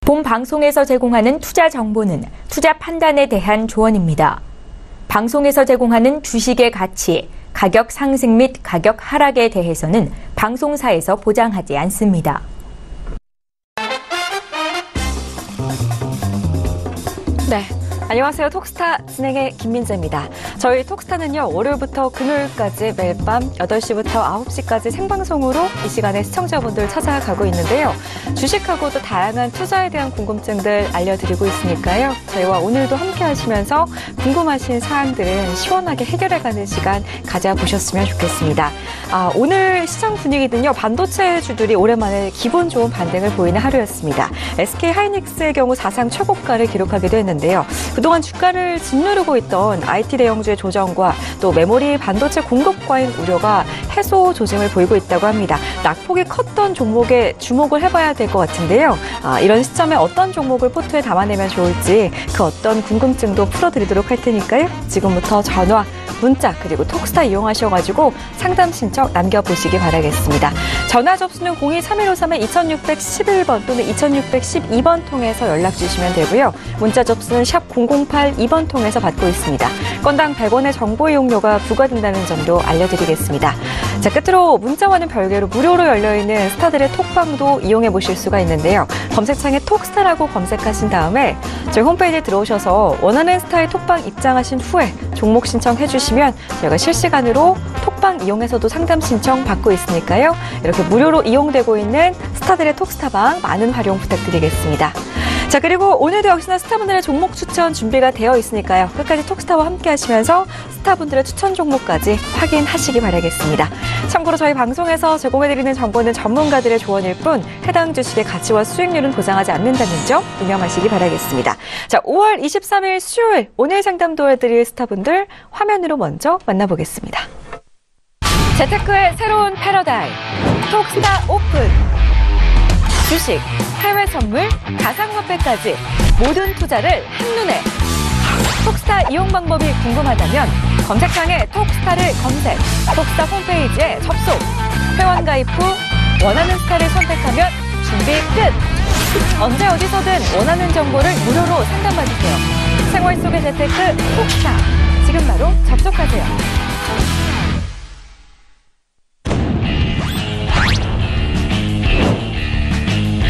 본 방송에서 제공하는 투자 정보는 투자 판단에 대한 조언입니다. 방송에서 제공하는 주식의 가치, 가격 상승 및 가격 하락에 대해서는 방송사에서 보장하지 않습니다. 네. 안녕하세요. 톡스타 진행의 김민재입니다. 저희 톡스타는요, 월요일부터 금요일까지 매일 밤 8시부터 9시까지 생방송으로 이 시간에 시청자분들 찾아가고 있는데요. 주식하고 또 다양한 투자에 대한 궁금증들 알려드리고 있으니까요. 저희와 오늘도 함께 하시면서 궁금하신 사항들은 시원하게 해결해가는 시간 가져보셨으면 좋겠습니다. 오늘 시장 분위기는요, 반도체주들이 오랜만에 기분 좋은 반등을 보이는 하루였습니다. SK 하이닉스의 경우 사상 최고가를 기록하기도 했는데요. 그동안 주가를 짓누르고 있던 IT 대형주의 조정과 또 메모리 반도체 공급 과잉 우려가 해소 조짐을 보이고 있다고 합니다. 낙폭이 컸던 종목에 주목을 해봐야 될 것 같은데요. 이런 시점에 어떤 종목을 포트에 담아내면 좋을지 그 어떤 궁금증도 풀어드리도록 할 테니까요. 지금부터 전화, 문자 그리고 톡스타 이용하셔가지고 상담 신청 남겨보시기 바라겠습니다. 전화 접수는 02-3153-2611번 또는 2612번 통해서 연락 주시면 되고요. 문자 접수는 샵 0082번 통해서 받고 있습니다. 건당 100원의 정보 이용료가 부과된다는 점도 알려드리겠습니다. 자, 끝으로 문자와는 별개로 무료로 열려있는 스타들의 톡방도 이용해 보실 수가 있는데요. 검색창에 톡스타라고 검색하신 다음에 저희 홈페이지에 들어오셔서 원하는 스타의 톡방 입장하신 후에 종목 신청해 주시면 저희가 실시간으로 톡방 이용해서도 상담 신청 받고 있으니까요. 이렇게 무료로 이용되고 있는 스타들의 톡스타방 많은 활용 부탁드리겠습니다. 자, 그리고 오늘도 역시나 스타분들의 종목 추천 준비가 되어 있으니까요. 끝까지 톡스타와 함께 하시면서 스타분들의 추천 종목까지 확인하시기 바라겠습니다. 참고로 저희 방송에서 제공해드리는 정보는 전문가들의 조언일 뿐 해당 주식의 가치와 수익률은 보장하지 않는다는 점 유념하시기 바라겠습니다. 자, 5월 23일 수요일 오늘 상담 도와드릴 스타분들 화면으로 먼저 만나보겠습니다. 재테크의 새로운 패러다임 톡스타 오픈. 주식, 해외 선물, 가상화폐까지 모든 투자를 한눈에. 톡스타 이용 방법이 궁금하다면 검색창에 톡스타를 검색, 톡스타 홈페이지에 접속, 회원 가입 후 원하는 스타를 선택하면 준비 끝! 언제 어디서든 원하는 정보를 무료로 상담받으세요. 생활 속의 재테크 톡스타, 지금 바로 접속하세요.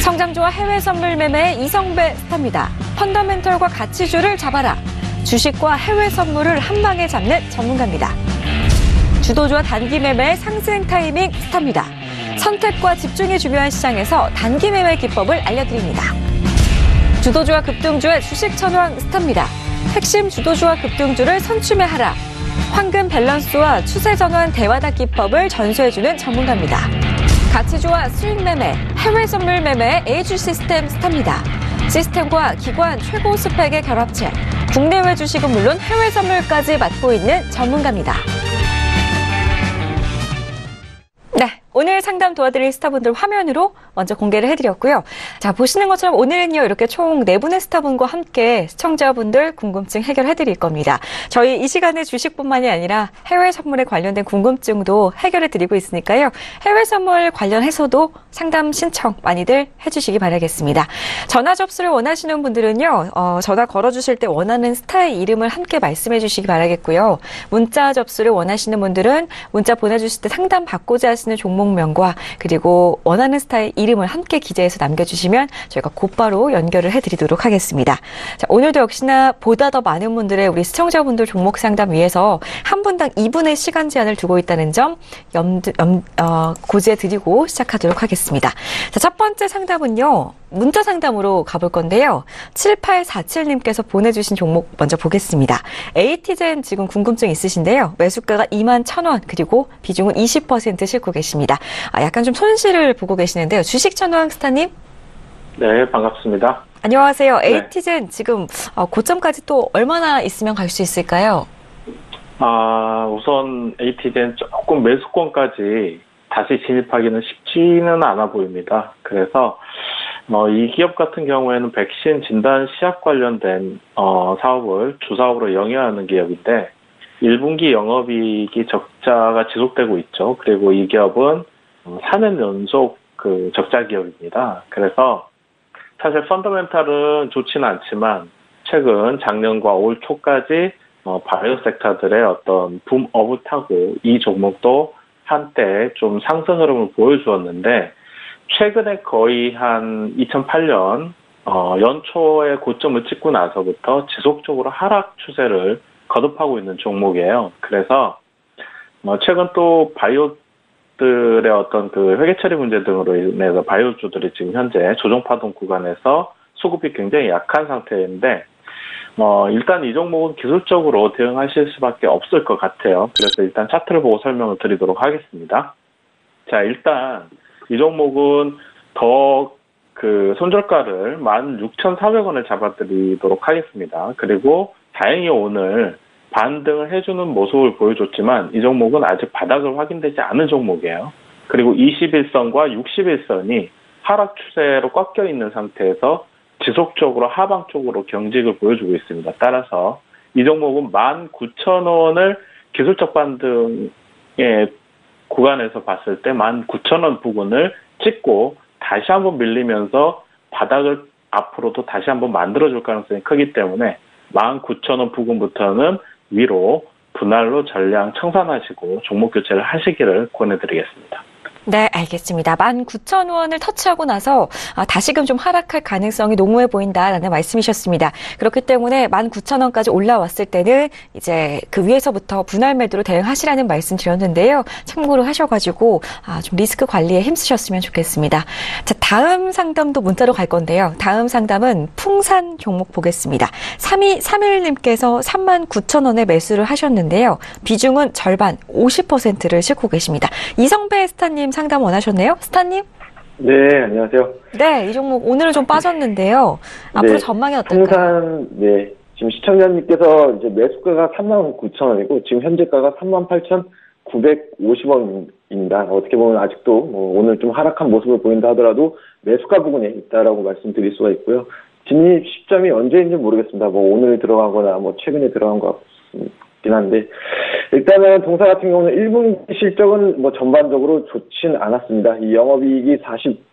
성장주와 해외 선물 매매의 이성배 스타입니다. 펀더멘털과 가치주를 잡아라. 주식과 해외 선물을 한 방에 잡는 전문가입니다. 주도주와 단기 매매의 상승 타이밍 스타입니다. 선택과 집중이 중요한 시장에서 단기 매매 기법을 알려드립니다. 주도주와 급등주의 주식 천왕 스타입니다. 핵심 주도주와 급등주를 선취매하라. 황금 밸런스와 추세 전환 대화다 기법을 전수해주는 전문가입니다. 가치주와 수익 매매, 해외 선물 매매의 에이주 시스템 스타입니다. 시스템과 기관 최고 스펙의 결합체, 국내외 주식은 물론 해외 선물까지 맡고 있는 전문가입니다. 네, 오늘 상담 도와드릴 스타분들 화면으로 먼저 공개를 해드렸고요. 자, 보시는 것처럼 오늘은요, 이렇게 총 4분의 스타분과 함께 시청자분들 궁금증 해결해드릴 겁니다. 저희 이 시간에 주식뿐만이 아니라 해외 선물에 관련된 궁금증도 해결해드리고 있으니까요. 해외 선물 관련해서도 상담 신청 많이들 해주시기 바라겠습니다. 전화 접수를 원하시는 분들은요, 전화 걸어주실 때 원하는 스타의 이름을 함께 말씀해 주시기 바라겠고요. 문자 접수를 원하시는 분들은 문자 보내주실 때 상담 받고자 하시는 종목명과 그리고 원하는 스타의 이름을 함께 기재해서 남겨주시면 저희가 곧바로 연결을 해드리도록 하겠습니다. 자, 오늘도 역시나 보다 더 많은 분들의 우리 시청자분들 종목 상담 위해서 한 분당 2분의 시간 제한을 두고 있다는 점 고지해드리고 시작하도록 하겠습니다. 자, 첫 번째 상담은요. 문자 상담으로 가볼 건데요. 7847님께서 보내주신 종목 먼저 보겠습니다. 에이티젠 지금 궁금증 있으신데요. 매수가가 21,000원 그리고 비중은 20% 싣고 계십니다. 약간 좀 손실을 보고 계시는데요. 주식 천왕 스타님. 네, 반갑습니다. 안녕하세요. 에이티젠 지금 고점까지 또 얼마나 있으면 갈 수 있을까요? 우선 에이티젠 조금 매수권까지 다시 진입하기는 쉽지는 않아 보입니다. 그래서 이 기업 같은 경우에는 백신 진단 시약 관련된 사업을 주사업으로 영위하는 기업인데 1분기 영업이익이 적자가 지속되고 있죠. 그리고 이 기업은 4년 연속 적자 기업입니다. 그래서 사실 펀더멘탈은 좋지는 않지만 최근 작년과 올 초까지 바이오 섹터들의 어떤 붐업을 타고 이 종목도 한때 좀 상승 흐름을 보여주었는데 최근에 거의 한 2008년 연초에 고점을 찍고 나서부터 지속적으로 하락 추세를 거듭하고 있는 종목이에요. 그래서 최근 또 바이오들의 어떤 그 회계 처리 문제 등으로 인해서 바이오주들이 지금 현재 조정 파동 구간에서 수급이 굉장히 약한 상태인데 일단 이 종목은 기술적으로 대응하실 수밖에 없을 것 같아요. 그래서 일단 차트를 보고 설명을 드리도록 하겠습니다. 자, 일단 이 종목은 더 그 손절가를 16,400원을 잡아드리도록 하겠습니다. 그리고 다행히 오늘 반등을 해주는 모습을 보여줬지만 이 종목은 아직 바닥을 확인되지 않은 종목이에요. 그리고 21선과 61선이 하락 추세로 꺾여 있는 상태에서 지속적으로 하방 쪽으로 경직을 보여주고 있습니다. 따라서 이 종목은 19,000원을 기술적 반등의 구간에서 봤을 때 19,000원 부근을 찍고 다시 한번 밀리면서 바닥을 앞으로도 다시 한번 만들어줄 가능성이 크기 때문에 19,000원 부근부터는 위로 분할로 전량 청산하시고 종목 교체를 하시기를 권해드리겠습니다. 네, 알겠습니다. 19,000원을 터치하고 나서 다시금 좀 하락할 가능성이 농후해 보인다라는 말씀이셨습니다. 그렇기 때문에 19,000원까지 올라왔을 때는 이제 그 위에서부터 분할 매도로 대응하시라는 말씀 드렸는데요. 참고로 하셔가지고 좀 리스크 관리에 힘쓰셨으면 좋겠습니다. 자, 다음 상담도 문자로 갈 건데요. 다음 상담은 풍산 종목 보겠습니다. 3231님께서 39,000원에 매수를 하셨는데요. 비중은 절반 50%를 싣고 계십니다. 이성배 스타님 상담 원하셨네요. 스타님? 네, 안녕하세요. 네, 이 종목 오늘은 좀 빠졌는데요. 앞으로 네, 전망이 어떨까요? 풍산, 네. 지금 시청자님께서 이제 매수가가 39,000원이고 지금 현재가가 38,950원입니다. 어떻게 보면 아직도 오늘 좀 하락한 모습을 보인다 하더라도 매수가 부근에 있다라고 말씀드릴 수가 있고요. 진입 시점이 언제인지 모르겠습니다. 오늘 들어가거나 최근에 들어간 것 같습니다. 한데 일단은 동사 같은 경우는 1분기 실적은 전반적으로 좋진 않았습니다. 이 영업이익이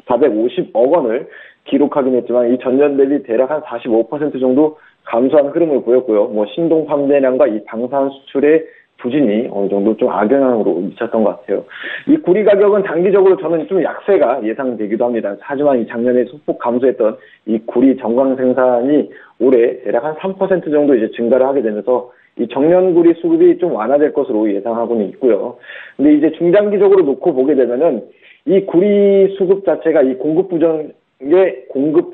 450억 원을 기록하긴 했지만 이 전년 대비 대략 한 45% 정도 감소한 흐름을 보였고요. 신동 판매량과 이 방산 수출의 부진이 어느 정도 좀 악영향으로 미쳤던 것 같아요. 이 구리 가격은 단기적으로 저는 좀 약세가 예상되기도 합니다. 하지만 이 작년에 소폭 감소했던 이 구리 정광 생산이 올해 대략 한 3% 정도 이제 증가를 하게 되면서 이 정년구리 수급이 좀 완화될 것으로 예상하고는 있고요. 근데 이제 중장기적으로 놓고 보게 되면은 이 구리 수급 자체가 이 공급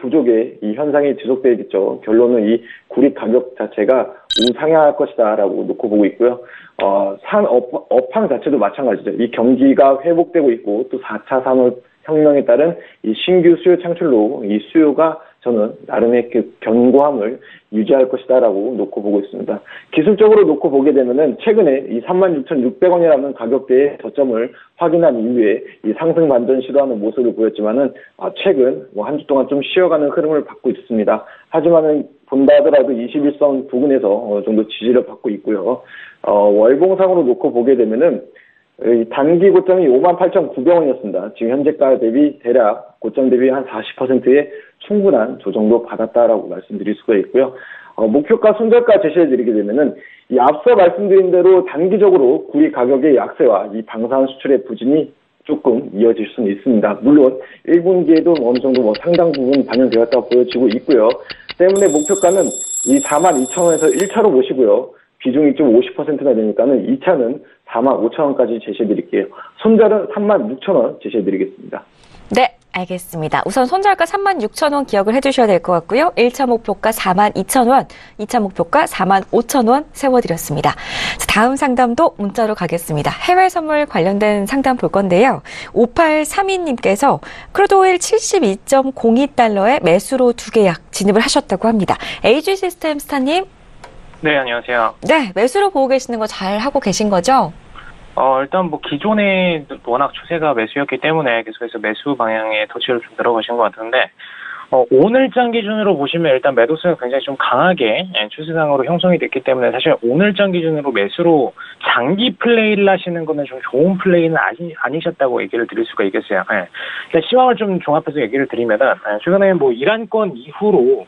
부족의 이 현상이 지속되겠죠. 결론은 이 구리 가격 자체가 우상향할 것이다라고 놓고 보고 있고요. 업황 자체도 마찬가지죠. 이 경기가 회복되고 있고 또 4차 산업혁명에 따른 이 신규 수요 창출로 이 수요가 저는 나름의 그 견고함을 유지할 것이다라고 놓고 보고 있습니다. 기술적으로 놓고 보게 되면은 최근에 이 36,600원이라는 가격대의 저점을 확인한 이후에 이 상승 반전 시도하는 모습을 보였지만은 최근 한 주 동안 좀 쉬어가는 흐름을 받고 있습니다. 하지만은 본다 하더라도 21선 부근에서 어느 정도 지지를 받고 있고요. 월봉상으로 놓고 보게 되면은 단기 고점이 58,900원이었습니다. 지금 현재가 대비 대략 고점 대비 한 40%의 충분한 조정도 받았다라고 말씀드릴 수가 있고요. 목표가 손절가 제시해드리게 되면은 이 앞서 말씀드린 대로 단기적으로 구리 가격의 약세와 이 방산 수출의 부진이 조금 이어질 수는 있습니다. 물론 1분기에도 어느 정도 상당 부분 반영되었다고 보여지고 있고요. 때문에 목표가는 이 42,000원에서 1차로 보시고요. 비중이 좀 50%나 되니까는 2차는 45,000원까지 제시해드릴게요. 손절은 36,000원 제시해드리겠습니다. 네, 알겠습니다. 우선 손절가 36,000원 기억을 해주셔야 될 것 같고요. 1차 목표가 42,000원, 2차 목표가 45,000원 세워드렸습니다. 다음 상담도 문자로 가겠습니다. 해외 선물 관련된 상담 볼 건데요. 5832님께서 크루드오일 72.02달러에 매수로 2계약 진입을 하셨다고 합니다. AG 시스템 스타님. 네, 안녕하세요. 네, 매수로 보고 계시는 거 잘 하고 계신 거죠? 일단 기존에 워낙 추세가 매수였기 때문에 계속해서 매수 방향에 터치를 좀 들어가신 것 같은데, 오늘장 기준으로 보시면 일단 매도세가 굉장히 좀 강하게 추세상으로 형성이 됐기 때문에 사실 오늘장 기준으로 매수로 장기 플레이를 하시는 거는 좀 좋은 플레이는 아니셨다고 얘기를 드릴 수가 있겠어요. 일단 시황을 좀 종합해서 얘기를 드리면은 최근에 뭐 이란권 이후로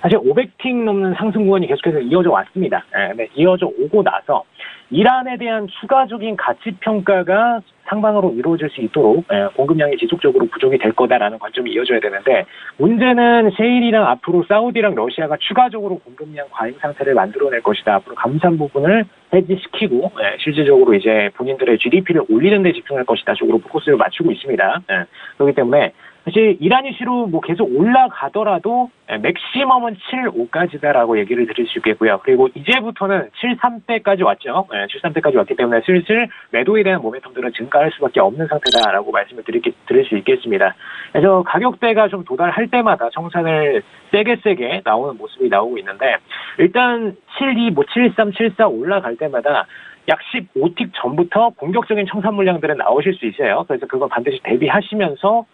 사실 500틱 넘는 상승 구간이 계속해서 이어져 왔습니다. 네, 이어져 오고 나서 이란에 대한 추가적인 가치 평가가 상방으로 이루어질 수 있도록 공급량이 지속적으로 부족이 될 거다라는 관점이 이어져야 되는데 문제는 셰일이랑 앞으로 사우디랑 러시아가 추가적으로 공급량 과잉 상태를 만들어낼 것이다. 앞으로 감산 부분을 해지시키고 실질적으로 이제 본인들의 GDP를 올리는 데 집중할 것이다 쪽으로 포커스를 맞추고 있습니다. 그렇기 때문에 사실 이란 이슈로 뭐 계속 올라가더라도 맥시멈은 7.5까지다라고 얘기를 드릴 수 있겠고요. 그리고 이제부터는 7.3대까지 왔죠. 7.3대까지 왔기 때문에 슬슬 매도에 대한 모멘텀들은 증가할 수밖에 없는 상태다라고 말씀을 드릴 수 있겠습니다. 그래서 가격대가 좀 도달할 때마다 청산을 세게 나오는 모습이 나오고 있는데 일단 7.2, 7.3, 7.4 올라갈 때마다 약 15틱 전부터 공격적인 청산 물량들은 나오실 수 있어요. 그래서 그건 반드시 대비하시면서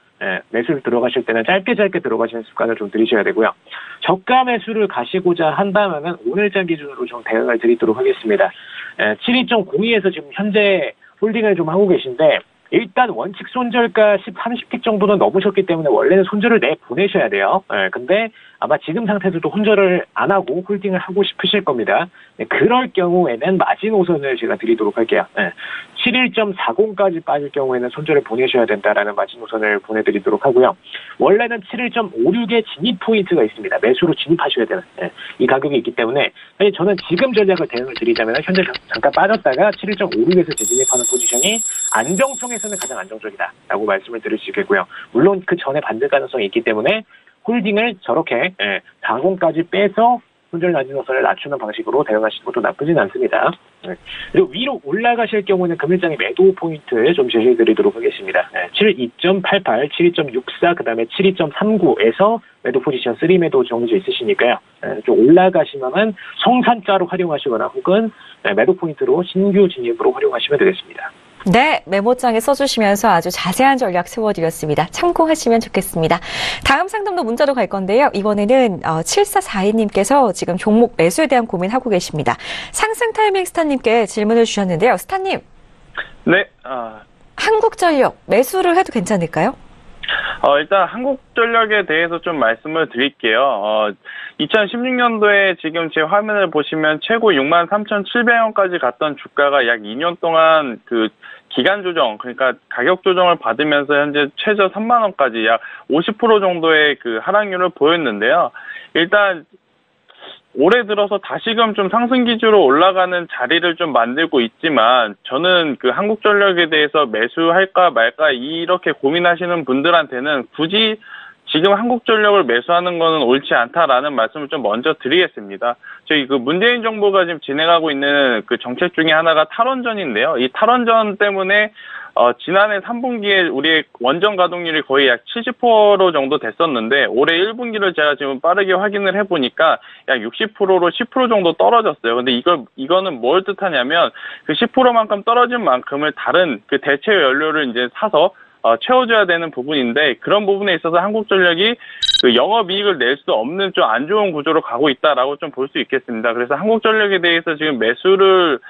매수를 들어가실 때는 짧게 들어가시는 습관을 좀 들이셔야 되고요. 저가 매수를 가시고자 한다면은 오늘장 기준으로 좀 대응을 드리도록 하겠습니다. 72.02에서 지금 현재 홀딩을 좀 하고 계신데 일단 원칙 손절가 30틱 정도는 넘으셨기 때문에 원래는 손절을 내보내셔야 돼요. 근데 아마 지금 상태에서도 손절을 안 하고 홀딩을 하고 싶으실 겁니다. 그럴 경우에는 마지노선을 제가 드리도록 할게요. 71.40까지 빠질 경우에는 손절을 보내셔야 된다라는 마지노선을 보내드리도록 하고요. 원래는 71.56의 진입 포인트가 있습니다. 매수로 진입하셔야 되는 이 가격이 있기 때문에 사실 저는 지금 전략을 대응을 드리자면 현재 잠깐 빠졌다가 71.56에서 재진입하는 포지션이 안정성에서는 가장 안정적이다라고 말씀을 드릴 수 있겠고요. 물론 그 전에 반등 가능성이 있기 때문에 홀딩을 저렇게 40까지 빼서 손절 마지노선을 낮추는 방식으로 대응하시는 것도 나쁘진 않습니다. 그리고 위로 올라가실 경우는 금일장의 매도 포인트 좀 제시해드리도록 하겠습니다. 72.88, 72.64, 그 다음에 72.39에서 매도 포지션 3 매도 정해져 있으시니까요. 좀 올라가시면은 성산가로 활용하시거나 혹은 매도 포인트로 신규 진입으로 활용하시면 되겠습니다. 네, 메모장에 써주시면서 아주 자세한 전략 세워드렸습니다. 참고하시면 좋겠습니다. 다음 상담도 문자로 갈 건데요. 이번에는 7442님께서 지금 종목 매수에 대한 고민하고 계십니다. 상승 타이밍 스타님께 질문을 주셨는데요. 스타님. 네. 한국전력 매수를 해도 괜찮을까요? 일단 한국전력에 대해서 좀 말씀을 드릴게요. 2016년도에 지금 제 화면을 보시면 최고 63,700원까지 갔던 주가가 약 2년 동안 그 기간 조정, 그러니까 가격 조정을 받으면서 현재 최저 3만 원까지 약 50% 정도의 그 하락률을 보였는데요. 일단 올해 들어서 다시금 좀 상승 기조로 올라가는 자리를 좀 만들고 있지만 저는 그 한국전력에 대해서 매수할까 말까 이렇게 고민하시는 분들한테는 굳이 지금 한국전력을 매수하는 거는 옳지 않다라는 말씀을 좀 먼저 드리겠습니다. 저희 그 문재인 정부가 지금 진행하고 있는 그 정책 중에 하나가 탈원전인데요. 이 탈원전 때문에 지난해 3분기에 우리의 원전 가동률이 거의 약 70% 정도 됐었는데 올해 1분기를 제가 지금 빠르게 확인을 해보니까 약 60%로 10% 정도 떨어졌어요. 근데 이거는 뭘 뜻하냐면 그 10%만큼 떨어진 만큼을 다른 그 대체 연료를 이제 사서 채워줘야 되는 부분인데 그런 부분에 있어서 한국전력이 그 영업이익을 낼 수 없는 좀 안 좋은 구조로 가고 있다라고 좀 볼 수 있겠습니다. 그래서 한국전력에 대해서 지금 매수를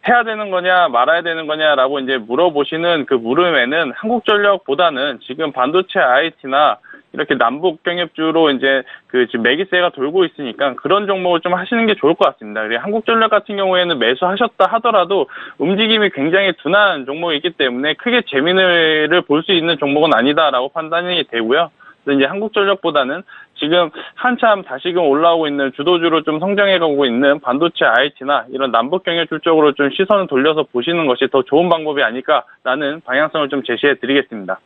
해야 되는 거냐 말아야 되는 거냐라고 이제 물어보시는 그 물음에는 한국전력보다는 지금 반도체 IT나 이렇게 남북 경협주로 이제 그 지금 매기세가 돌고 있으니까 그런 종목을 좀 하시는 게 좋을 것 같습니다. 그리고 한국전력 같은 경우에는 매수하셨다 하더라도 움직임이 굉장히 둔한 종목이기 때문에 크게 재미를 볼 수 있는 종목은 아니다라고 판단이 되고요. 그래서 이제 한국전력보다는 지금 한참 다시금 올라오고 있는 주도주로 좀 성장해가고 있는 반도체 IT나 이런 남북 경협주 쪽으로 좀 시선을 돌려서 보시는 것이 더 좋은 방법이 아닐까라는 방향성을 좀 제시해 드리겠습니다.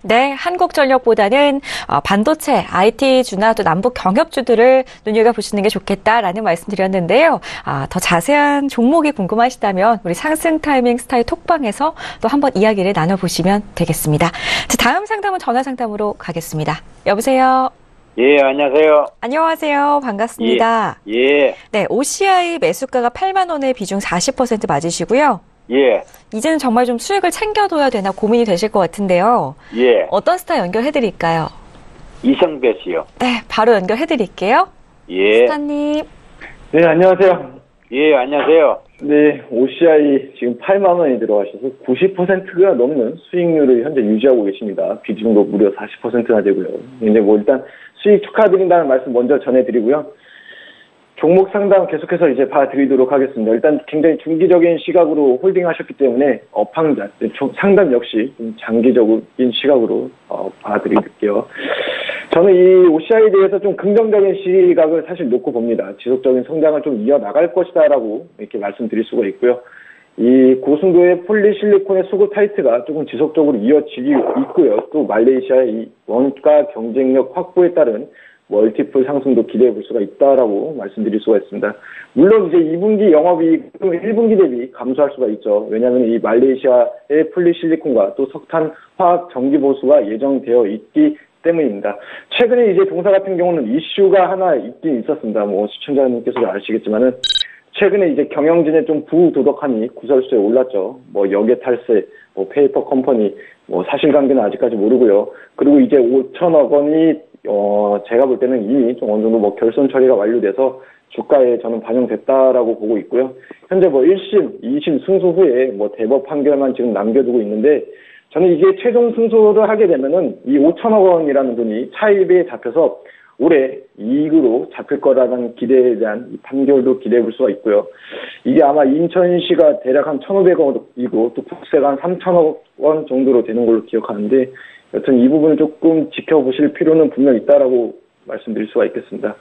네, 한국전력보다는 반도체, IT주나 또 남북 경협주들을 눈여겨보시는 게 좋겠다라는 말씀드렸는데요. 더 자세한 종목이 궁금하시다면 우리 상승 타이밍 스타일 톡방에서 또 한번 이야기를 나눠보시면 되겠습니다. 자, 다음 상담은 전화 상담으로 가겠습니다. 여보세요? 예, 안녕하세요. 안녕하세요. 반갑습니다. 예. 네, OCI 매수가가 8만 원의 비중 40% 맞으시고요. 예. 이제는 정말 좀 수익을 챙겨둬야 되나 고민이 되실 것 같은데요. 예. 어떤 스타 연결해드릴까요? 이성배 씨요. 네, 바로 연결해드릴게요. 예. 스타님. 네, 안녕하세요. 예, 안녕하세요. 네, OCI 지금 8만 원이 들어가셔서 90%가 넘는 수익률을 현재 유지하고 계십니다. 비중도 무려 40%나 되고요. 이제 뭐 일단 수익 축하드린다는 말씀 먼저 전해드리고요. 종목 상담 계속해서 이제 봐드리도록 하겠습니다. 일단 굉장히 중기적인 시각으로 홀딩하셨기 때문에 업황자 상담 역시 장기적인 시각으로 봐드릴게요. 저는 이 OCI에 대해서 좀 긍정적인 시각을 사실 놓고 봅니다. 지속적인 성장을 좀 이어나갈 것이다라고 이렇게 말씀드릴 수가 있고요. 이 고순도의 폴리실리콘의 수급 타이트가 조금 지속적으로 이어지고 있고요. 또 말레이시아의 이 원가 경쟁력 확보에 따른 멀티플 상승도 기대해 볼 수가 있다라고 말씀드릴 수가 있습니다. 물론 이제 2분기 영업이익 1분기 대비 감소할 수가 있죠. 왜냐하면 이 말레이시아의 폴리실리콘과 또 석탄 화학 정기 보수가 예정되어 있기 때문입니다. 최근에 이제 동사 같은 경우는 이슈가 하나 있긴 있었습니다. 뭐 시청자님께서도 아시겠지만은 최근에 이제 경영진에 좀 부도덕하니 구설수에 올랐죠. 뭐 역외 탈세, 뭐 페이퍼 컴퍼니, 뭐 사실관계는 아직까지 모르고요. 그리고 이제 5천억 원이 제가 볼 때는 이미 좀 어느 정도 뭐 결손 처리가 완료돼서 주가에 저는 반영됐다라고 보고 있고요. 현재 뭐 1심, 2심 승소 후에 뭐 대법 판결만 지금 남겨두고 있는데 저는 이게 최종 승소를 하게 되면은 이 5천억 원이라는 돈이 차입에 잡혀서 올해 이익으로 잡힐 거라는 기대에 대한 판결도 기대해 볼 수가 있고요. 이게 아마 인천시가 대략 한 1,500억이고 또 국세가 한 3천억 원 정도로 되는 걸로 기억하는데 여튼 이 부분을 조금 지켜보실 필요는 분명 있다라고 말씀드릴 수가 있겠습니다.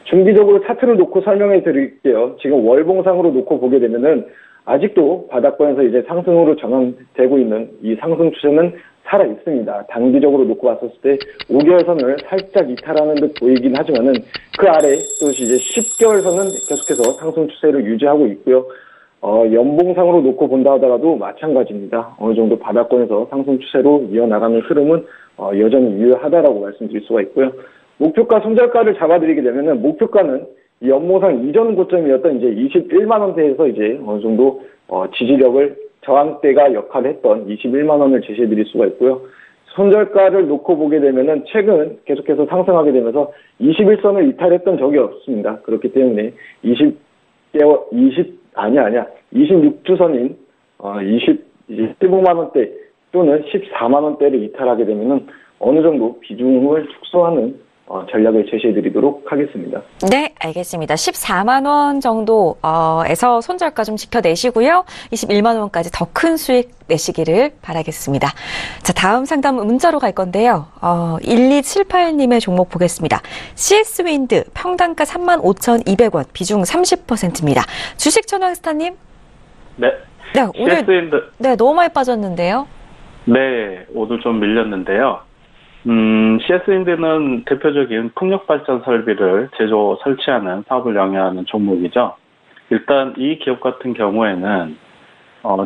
중기적으로 차트를 놓고 설명해 드릴게요. 지금 월봉상으로 놓고 보게 되면은 아직도 바닥권에서 이제 상승으로 전환되고 있는 이 상승 추세는 살아 있습니다. 단기적으로 놓고 봤었을 때 5개월 선을 살짝 이탈하는 듯 보이긴 하지만은 그 아래 또 이제 10개월 선은 계속해서 상승 추세를 유지하고 있고요. 연봉상으로 놓고 본다 하더라도 마찬가지입니다. 어느 정도 바닥권에서 상승 추세로 이어나가는 흐름은 여전히 유효하다라고 말씀드릴 수가 있고요. 목표가 손절가를 잡아드리게 되면은 목표가는 이 연봉상 이전 고점이었던 이제 21만 원대에서 이제 어느 정도 지지력을 저항대가 역할을 했던 21만 원을 제시해드릴 수가 있고요. 손절가를 놓고 보게 되면은 최근 계속해서 상승하게 되면서 21선을 이탈했던 적이 없습니다. 그렇기 때문에 26주선인 15만 원대 또는 14만 원대를 이탈하게 되면은 어느 정도 비중을 축소하는 전략을 제시해드리도록 하겠습니다. 네, 알겠습니다. 14만 원 정도에서 손절가 좀 지켜내시고요. 21만 원까지 더 큰 수익 내시기를 바라겠습니다. 자, 다음 상담 문자로 갈 건데요. 1278님의 종목 보겠습니다. CS윈드 평단가 35,200원, 비중 30%입니다. 주식 천왕스타님? 네. 네, 오늘 CS윈드. 네, 너무 많이 빠졌는데요. 네, 오늘 좀 밀렸는데요. CS윈드는 대표적인 풍력발전 설비를 제조 설치하는 사업을 영위하는 종목이죠. 일단 이 기업 같은 경우에는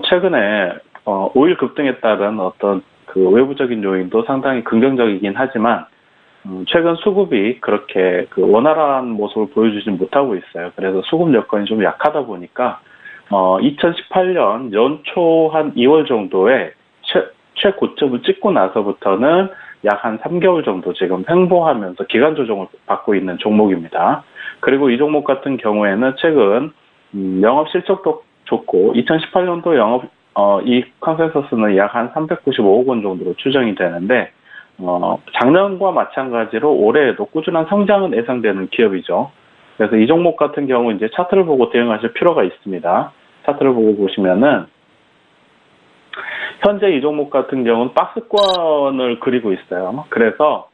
최근에 오일 급등에 따른 어떤 그 외부적인 요인도 상당히 긍정적이긴 하지만 최근 수급이 그렇게 그 원활한 모습을 보여주지 못하고 있어요. 그래서 수급 여건이 좀 약하다 보니까 2018년 연초 한 2월 정도에 최고점을 찍고 나서부터는 약 한 3개월 정도 지금 횡보하면서 기간 조정을 받고 있는 종목입니다. 그리고 이 종목 같은 경우에는 최근 영업 실적도 좋고 2018년도 영업 이익 컨센서스는 약 한 395억 원 정도로 추정이 되는데 작년과 마찬가지로 올해에도 꾸준한 성장은 예상되는 기업이죠. 그래서 이 종목 같은 경우 이제 차트를 보고 대응하실 필요가 있습니다. 차트를 보고 보시면은 현재 이 종목 같은 경우는 박스권을 그리고 있어요. 그래서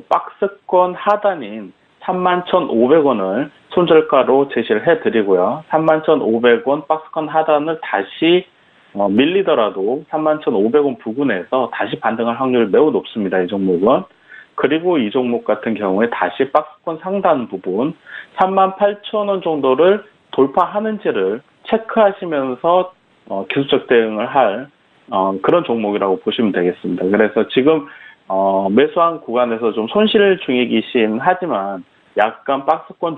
박스권 하단인 31,500원을 손절가로 제시를 해드리고요. 31,500원 박스권 하단을 다시 밀리더라도 31,500원 부근에서 다시 반등할 확률이 매우 높습니다. 이 종목은. 그리고 이 종목 같은 경우에 다시 박스권 상단 부분 38,000원 정도를 돌파하는지를 체크하시면서 기술적 대응을 할 그런 종목이라고 보시면 되겠습니다. 그래서 지금 매수한 구간에서 좀 손실 중이긴 하지만 약간 박스권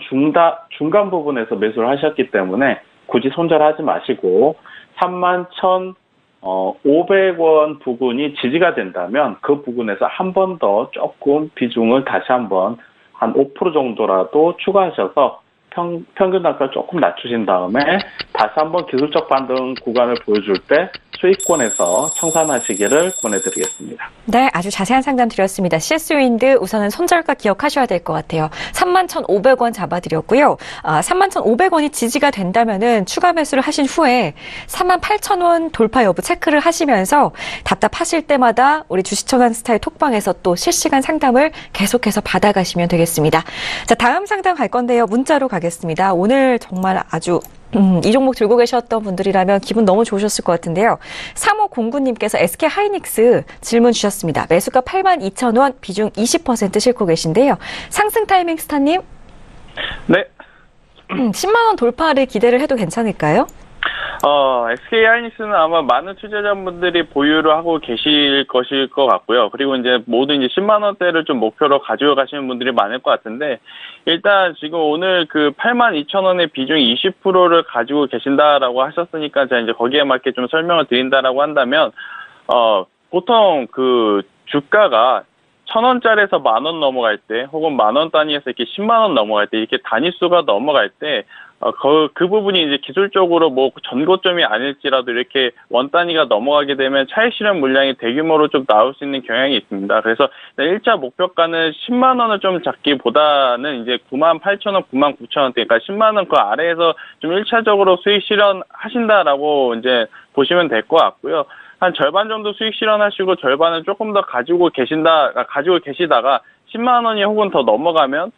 중간 부분에서 매수를 하셨기 때문에 굳이 손절하지 마시고 31,000 500원 부근이 지지가 된다면 그 부근에서 한 번 더 조금 비중을 다시 한번 한 5% 정도라도 추가하셔서 평균 단가 조금 낮추신 다음에 다시 한번 기술적 반등 구간을 보여줄 때 수익권에서 청산하시기를 권해드리겠습니다. 네, 아주 자세한 상담 드렸습니다. CS윈드 우선은 손절가 기억하셔야 될 것 같아요. 31,500원 잡아드렸고요. 31,500원이 지지가 된다면은 추가 매수를 하신 후에 38,000원 돌파 여부 체크를 하시면서 답답하실 때마다 우리 주식천안 스타일 톡방에서 또 실시간 상담을 계속해서 받아가시면 되겠습니다. 자, 다음 상담 갈 건데요. 문자로 가겠습니다. 오늘 정말 아주 이 종목 들고 계셨던 분들이라면 기분 너무 좋으셨을 것 같은데요. 3509님께서 SK하이닉스 질문 주셨습니다. 매수가 82,000원, 비중 20% 싣고 계신데요. 상승 타이밍 스타님? 네. 10만 원 돌파를 기대를 해도 괜찮을까요? SK하이닉스는 아마 많은 투자자분들이 보유를 하고 계실 것일 것 같고요. 그리고 이제 모두 이제 10만 원대를 좀 목표로 가지고 가시는 분들이 많을 것 같은데, 일단 지금 오늘 그 82,000원의 비중 20%를 가지고 계신다라고 하셨으니까 제가 이제 거기에 맞게 좀 설명을 드린다라고 한다면, 보통 그 주가가 1,000원짜리에서 10,000원 넘어갈 때, 혹은 10,000원 단위에서 이렇게 10만 원 넘어갈 때, 이렇게 단위수가 넘어갈 때, 그 부분이 이제 기술적으로 뭐 전고점이 아닐지라도 이렇게 원 단위가 넘어가게 되면 차익 실현 물량이 대규모로 좀 나올 수 있는 경향이 있습니다. 그래서 1차 목표가는 10만 원을 좀 잡기보다는 이제 98,000원, 99,000원, 그러니까 10만 원 그 아래에서 좀 1차적으로 수익 실현하신다라고 이제 보시면 될 것 같고요. 한 절반 정도 수익 실현하시고 절반은 조금 더 가지고 계시다가 10만 원이 혹은 더 넘어가면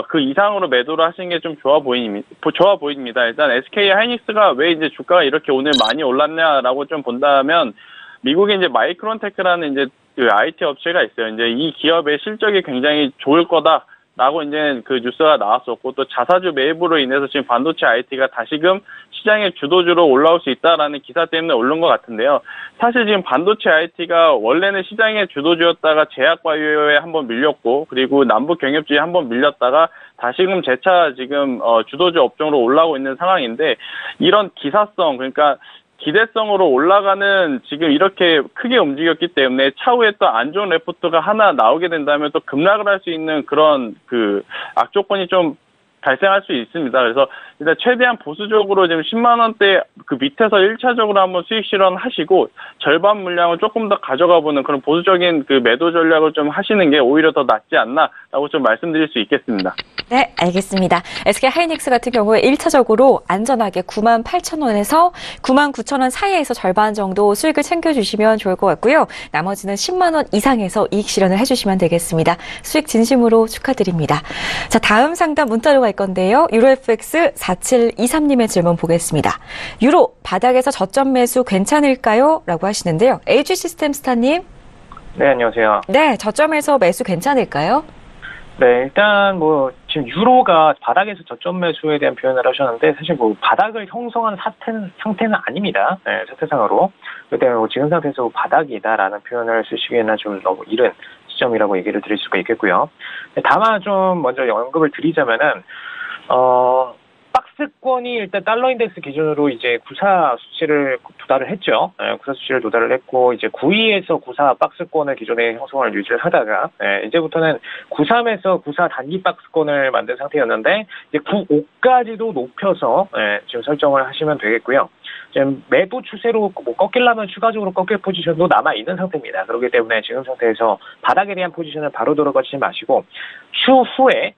그 이상으로 매도를 하시는 게 좀 좋아 보입니다. 일단 SK 하이닉스가 왜 이제 주가가 이렇게 오늘 많이 올랐냐라고 좀 본다면, 미국의 이제 마이크론테크라는 이제 그 IT 업체가 있어요. 이제 이 기업의 실적이 굉장히 좋을 거다라고 이제 그 뉴스가 나왔었고, 또 자사주 매입으로 인해서 지금 반도체 IT가 다시금 시장의 주도주로 올라올 수 있다라는 기사 때문에 오른 것 같은데요. 사실 지금 반도체 IT가 원래는 시장의 주도주였다가 제약바이오에 한번 밀렸고, 그리고 남북 경협주에 한번 밀렸다가 다시금 재차 지금 주도주 업종으로 올라오고 있는 상황인데, 이런 기사성, 그러니까 기대성으로 올라가는 지금 이렇게 크게 움직였기 때문에 차후에 또 안 좋은 레포트가 하나 나오게 된다면 또 급락을 할 수 있는 그런 그 악조건이 좀 발생할 수 있습니다. 그래서 일단 최대한 보수적으로 지금 10만 원대 그 밑에서 1차적으로 한번 수익 실현하시고 절반 물량을 조금 더 가져가 보는 그런 보수적인 그 매도 전략을 좀 하시는 게 오히려 더 낫지 않나라고 좀 말씀드릴 수 있겠습니다. 네, 알겠습니다. SK 하이닉스 같은 경우에 1차적으로 안전하게 98,000원에서 99,000원 사이에서 절반 정도 수익을 챙겨주시면 좋을 것 같고요. 나머지는 10만 원 이상에서 이익 실현을 해주시면 되겠습니다. 수익 진심으로 축하드립니다. 자, 다음 상담 문자로 갈 건데요. 유로FX 4723님의 질문 보겠습니다. 유로 바닥에서 저점 매수 괜찮을까요? 라고 하시는데요. LG시스템스타님. 네, 안녕하세요. 네, 저점에서 매수 괜찮을까요? 네, 일단 뭐 지금 유로가 바닥에서 저점 매수에 대한 표현을 하셨는데, 사실 뭐 바닥을 형성한 상태는 아닙니다. 네, 사태상으로. 그렇기 때문에 뭐 지금 상태에서 바닥이다라는 표현을 쓰시기에는 좀 너무 이른 시점이라고 얘기를 드릴 수가 있겠고요. 다만 좀 먼저 언급을 드리자면은 박스권이 일단 달러 인덱스 기준으로 이제 94 수치를 도달을 했죠. 94 수치를 도달을 했고, 이제 92에서 94 박스권을 기존에 형성을 유지를 하다가, 이제부터는 93에서 94 단기 박스권을 만든 상태였는데, 이제 95까지도 높여서, 지금 설정을 하시면 되겠고요. 지금 매도 추세로 뭐 꺾이려면 추가적으로 꺾일 포지션도 남아있는 상태입니다. 그렇기 때문에 지금 상태에서 바닥에 대한 포지션을 바로 들어가지 마시고, 추후에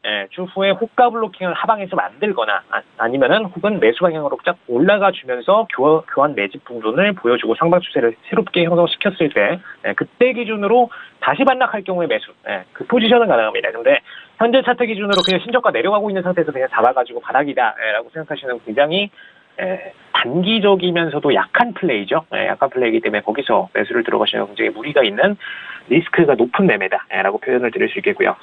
호가 블로킹을 하방에서 만들거나 아니면은 혹은 매수 방향으로 쫙 올라가 주면서 교환 매집 부분을 보여주고 상방 추세를 새롭게 형성시켰을 때, 그때 기준으로 다시 반락할 경우에 매수, 그 포지션은 가능합니다. 근데 현재 차트 기준으로 그냥 신저가 내려가고 있는 상태에서 그냥 잡아가지고 바닥이다라고 생각하시는 굉장히 단기적이면서도 약한 플레이죠. 약한 플레이이기 때문에 거기서 매수를 들어가시면 굉장히 무리가 있는 리스크가 높은 매매다라고 표현을 드릴 수 있겠고요.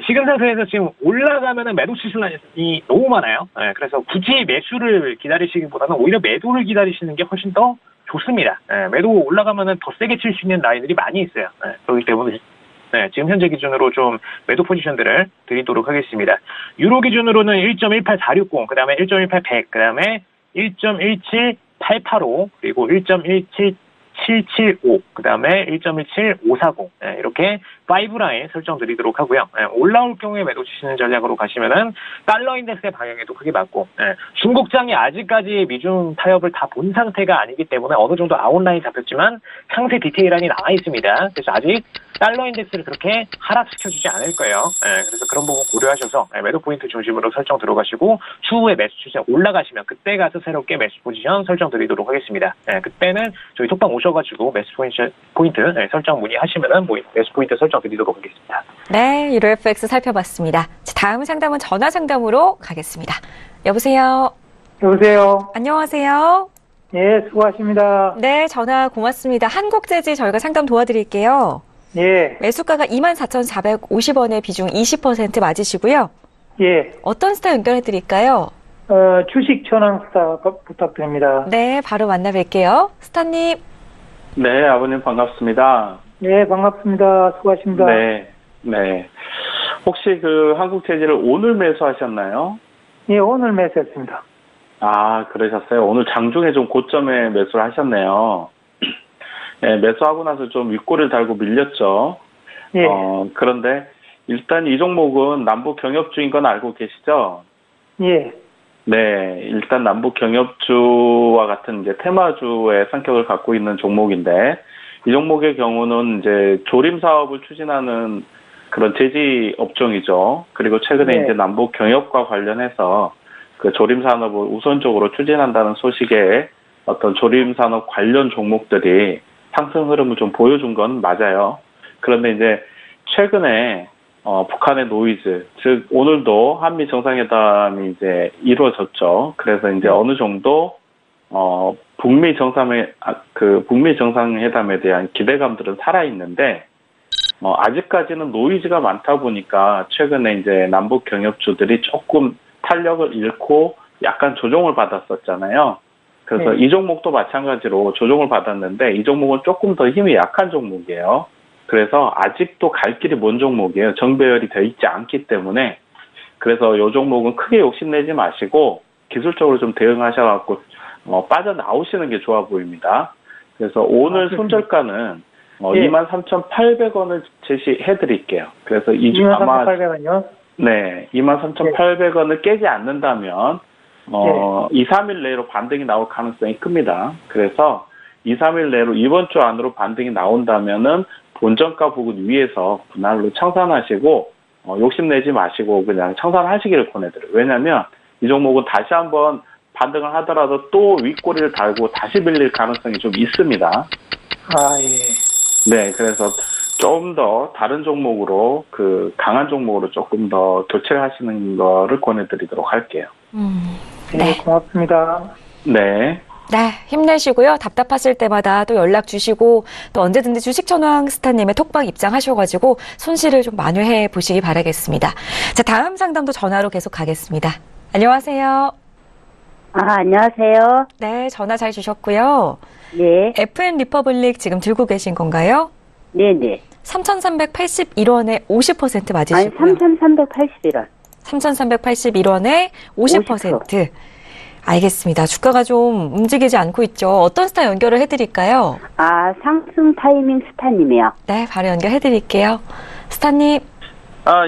지금 상태에서 지금 올라가면은 매도 시즌이 너무 많아요. 그래서 굳이 매수를 기다리시기보다는 오히려 매도를 기다리시는 게 훨씬 더 좋습니다. 매도 올라가면은 더 세게 칠 수 있는 라인들이 많이 있어요. 그렇기 때문에 지금 현재 기준으로 좀 매도 포지션들을 드리도록 하겠습니다. 유로 기준으로는 1.18460, 그 다음에 1.18100, 그 다음에 1.17885, 그리고 1.177 1.775, 그 다음에 1.17540, 이렇게 5라인 설정드리도록 하고요. 올라올 경우에 매도 주시는 전략으로 가시면은 달러 인덱스의 방향에도 크게 맞고, 중국장이 아직까지 미중 타협을 다 본 상태가 아니기 때문에 어느 정도 아웃라인 잡혔지만 상세 디테일란이 남아 있습니다. 그래서 아직 달러 인덱스를 그렇게 하락시켜주지 않을 거예요. 그래서 그런 부분 고려하셔서 매도 포인트 중심으로 설정 들어가시고 추후에 매수 추세 올라가시면 그때 가서 새롭게 매수 포지션 설정 드리도록 하겠습니다. 그때는 저희 톡방 오셔가지고 매수 포인트 설정 문의하시면은 매수 포인트 설정 드리도록 하겠습니다. 네, 유로 FX 살펴봤습니다. 다음 상담은 전화 상담으로 가겠습니다. 여보세요. 여보세요. 안녕하세요. 예, 수고하십니다. 네, 전화 고맙습니다. 한국재지 저희가 상담 도와드릴게요. 예. 매수가가 24,450원에 비중 20% 맞으시고요. 예. 어떤 스타 연결해드릴까요? 주식 전환 스타 부탁드립니다. 네, 바로 만나뵐게요. 스타님. 네, 아버님 반갑습니다. 예, 반갑습니다. 수고하십니다. 네. 혹시 그 한국재지를 오늘 매수하셨나요? 예, 오늘 매수했습니다. 아, 그러셨어요. 오늘 장중에 좀 고점에 매수를 하셨네요. 네, 매수하고 나서 좀 윗꼬리를 달고 밀렸죠. 예. 그런데 일단 이 종목은 남북 경협주인 건 알고 계시죠? 예. 네, 일단 남북 경협주와 같은 이제 테마주의 성격을 갖고 있는 종목인데, 이 종목의 경우는 이제 조림 사업을 추진하는 그런 제지 업종이죠. 그리고 최근에 이제 남북 경협과 관련해서 그 조림 산업을 우선적으로 추진한다는 소식에 어떤 조림 산업 관련 종목들이 상승 흐름을 좀 보여준 건 맞아요. 그런데 이제 최근에 북한의 노이즈, 즉 오늘도 한미 정상회담이 이제 이루어졌죠. 그래서 이제 어느 정도 북미 정상회담에 대한 기대감들은 살아 있는데 아직까지는 노이즈가 많다 보니까 최근에 이제 남북 경협주들이 조금 탄력을 잃고 약간 조정을 받았었잖아요. 그래서 이 종목도 마찬가지로 조정을 받았는데 이 종목은 조금 더 힘이 약한 종목이에요. 그래서 아직도 갈 길이 먼 종목이에요. 정배열이 되어 있지 않기 때문에. 그래서 이 종목은 크게 욕심내지 마시고 기술적으로 좀 대응하셔갖고 빠져나오시는 게 좋아 보입니다. 그래서 오늘 손절가는 23,800원을 제시해드릴게요. 그래서 23,800원이요? 네, 23,800원을 깨지 않는다면 2, 3일 내로 반등이 나올 가능성이 큽니다. 그래서 2, 3일 내로 이번 주 안으로 반등이 나온다면은 본전가 부근 위에서 분할로 청산하시고 욕심내지 마시고 그냥 청산하시기를 권해드려요. 왜냐하면 이 종목은 다시 한번 반등을 하더라도 또 윗꼬리를 달고 다시 밀릴 가능성이 좀 있습니다. 네, 그래서 좀 더 다른 종목으로 그 강한 종목으로 조금 더 교체를 하시는 거를 권해드리도록 할게요. 네, 고맙습니다. 네. 네, 힘내시고요. 답답하실 때마다 또 연락 주시고 또 언제든지 주식전황 스타님의 톡방 입장하셔가지고 손실을 좀 만회해 보시기 바라겠습니다. 자, 다음 상담도 전화로 계속 가겠습니다. 안녕하세요. 안녕하세요. 네, 전화 잘 주셨고요. 네. FN 리퍼블릭 지금 들고 계신 건가요? 네네. 3,381원에 50% 맞으시고요. 아니, 3,381원. 3,381원에 50%. 알겠습니다. 주가가 좀 움직이지 않고 있죠. 어떤 스타 연결을 해드릴까요? 상승 타이밍 스타님이요. 네, 바로 연결해드릴게요. 스타님.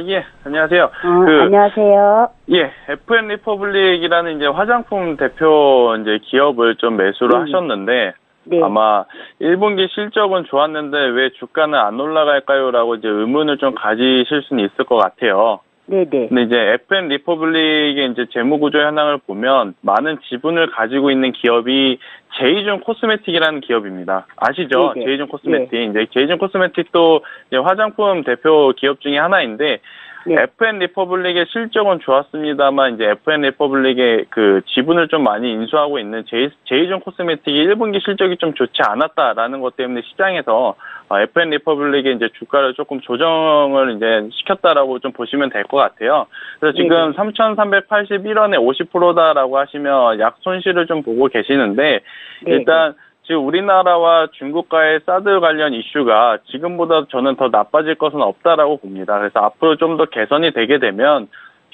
예, 안녕하세요. 안녕하세요. 예, FN 리퍼블릭이라는 이제 화장품 대표 이제 기업을 좀 매수를 하셨는데, 네. 아마 1분기 실적은 좋았는데 왜 주가는 안 올라갈까요?라고 이제 의문을 좀 가지실 수는 있을 것 같아요. 네네. 근데 이제 FN 리퍼블릭의 이제 재무구조 현황을 보면 많은 지분을 가지고 있는 기업이 제이준 코스메틱이라는 기업입니다. 아시죠? 네네. 제이준 코스메틱. 네. 이제 제이준 코스메틱도 이제 화장품 대표 기업 중에 하나인데, 네. FN 리퍼블릭의 실적은 좋았습니다만 이제 FN 리퍼블릭의 그 지분을 좀 많이 인수하고 있는 제이준 코스메틱이 1분기 실적이 좀 좋지 않았다라는 것 때문에 시장에서 FN 리퍼블릭의 이제 주가를 조금 조정을 이제 시켰다라고 좀 보시면 될 것 같아요. 그래서 지금 3,381원에 50%다라고 하시면 약 손실을 좀 보고 계시는데, 일단 지금 우리나라와 중국과의 사드 관련 이슈가 지금보다 저는 더 나빠질 것은 없다라고 봅니다. 그래서 앞으로 좀 더 개선이 되게 되면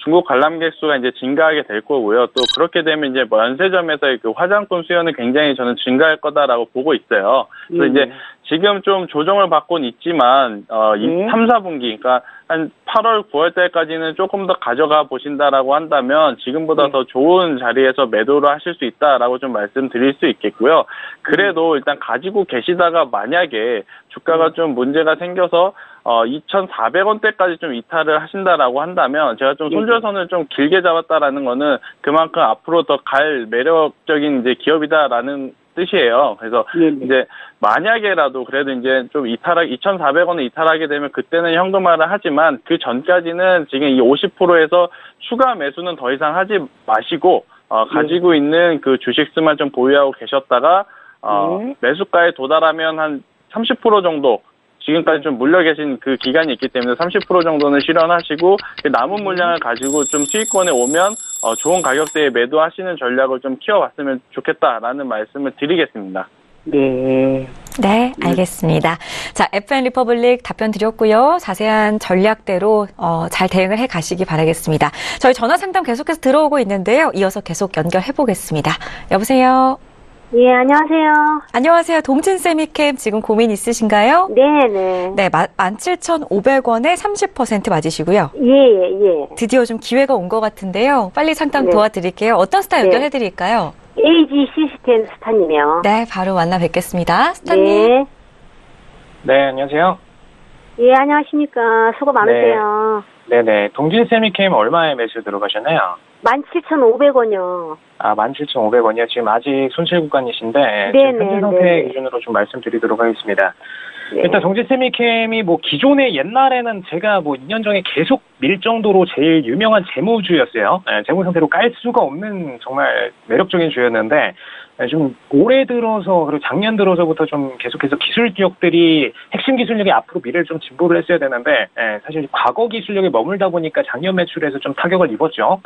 중국 관람객 수가 이제 증가하게 될 거고요. 또 그렇게 되면 이제 면세점에서의 그 화장품 수요는 굉장히 저는 증가할 거다라고 보고 있어요. 그래서 이제 지금 좀 조정을 받고는 있지만 3, 4분기 그러니까 한 8월, 9월 달까지는 조금 더 가져가 보신다라고 한다면 지금보다 더 좋은 자리에서 매도를 하실 수 있다라고 좀 말씀드릴 수 있겠고요. 그래도 일단 가지고 계시다가 만약에 주가가 좀 문제가 생겨서 2,400원대까지 좀 이탈을 하신다라고 한다면 제가 좀 손절선을 좀 길게 잡았다라는 거는 그만큼 앞으로 더 갈 매력적인 이제 기업이다라는 뜻이에요. 그래서 이제 만약에라도 그래도 이제 좀 2,400원을 이탈하게 되면 그때는 현금화를 하지만 그 전까지는 지금 이 50%에서 추가 매수는 더 이상 하지 마시고 가지고 있는 그 주식수만 좀 보유하고 계셨다가 매수가에 도달하면 한 30% 정도 지금까지 좀 물려 계신 그 기간이 있기 때문에 30% 정도는 실현하시고 남은 물량을 가지고 좀 수익권에 오면 좋은 가격대에 매도하시는 전략을 좀 키워봤으면 좋겠다라는 말씀을 드리겠습니다. 네, 알겠습니다. 자, FN 리퍼블릭 답변 드렸고요. 자세한 전략대로 잘 대응을 해 가시기 바라겠습니다. 저희 전화 상담 계속해서 들어오고 있는데요. 이어서 계속 연결해 보겠습니다. 여보세요. 예, 안녕하세요. 안녕하세요. 동진세미캠 지금 고민 있으신가요? 네네. 네, 17,500원에 30% 맞으시고요. 예. 드디어 좀 기회가 온 것 같은데요. 빨리 상담 도와드릴게요. 어떤 스타 연결해드릴까요? AG 시스템 스타님이요. 네, 바로 만나 뵙겠습니다. 스타님. 네, 안녕하세요. 예, 안녕하십니까. 수고 많으세요. 네네. 동진세미캠 얼마에 매수 들어가셨나요? 17,500원이요. 17,500원이요. 지금 아직 손실 구간이신데 지금 현재 상태 기준으로 좀 말씀드리도록 하겠습니다. 일단 동진세미캠이 기존에 옛날에는 제가 2년 전에 계속 밀 정도로 제일 유명한 재무주였어요. 재무 상태로 깔 수가 없는 정말 매력적인 주였는데 좀 올해 들어서 그리고 작년 들어서부터 좀 계속해서 기술 기업들이 핵심 기술력이 앞으로 미래를 좀 진보를 했어야 되는데 사실 과거 기술력에 머물다 보니까 작년 매출에서 좀 타격을 입었죠.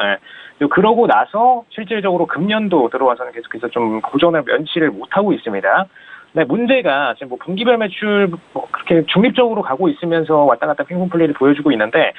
그러고 나서 실질적으로 금년도 들어와서는 계속해서 좀 고전을 면치를 못하고 있습니다. 네, 문제가 지금 분기별 매출 그렇게 중립적으로 가고 있으면서 왔다 갔다 핑퐁 플레이를 보여주고 있는데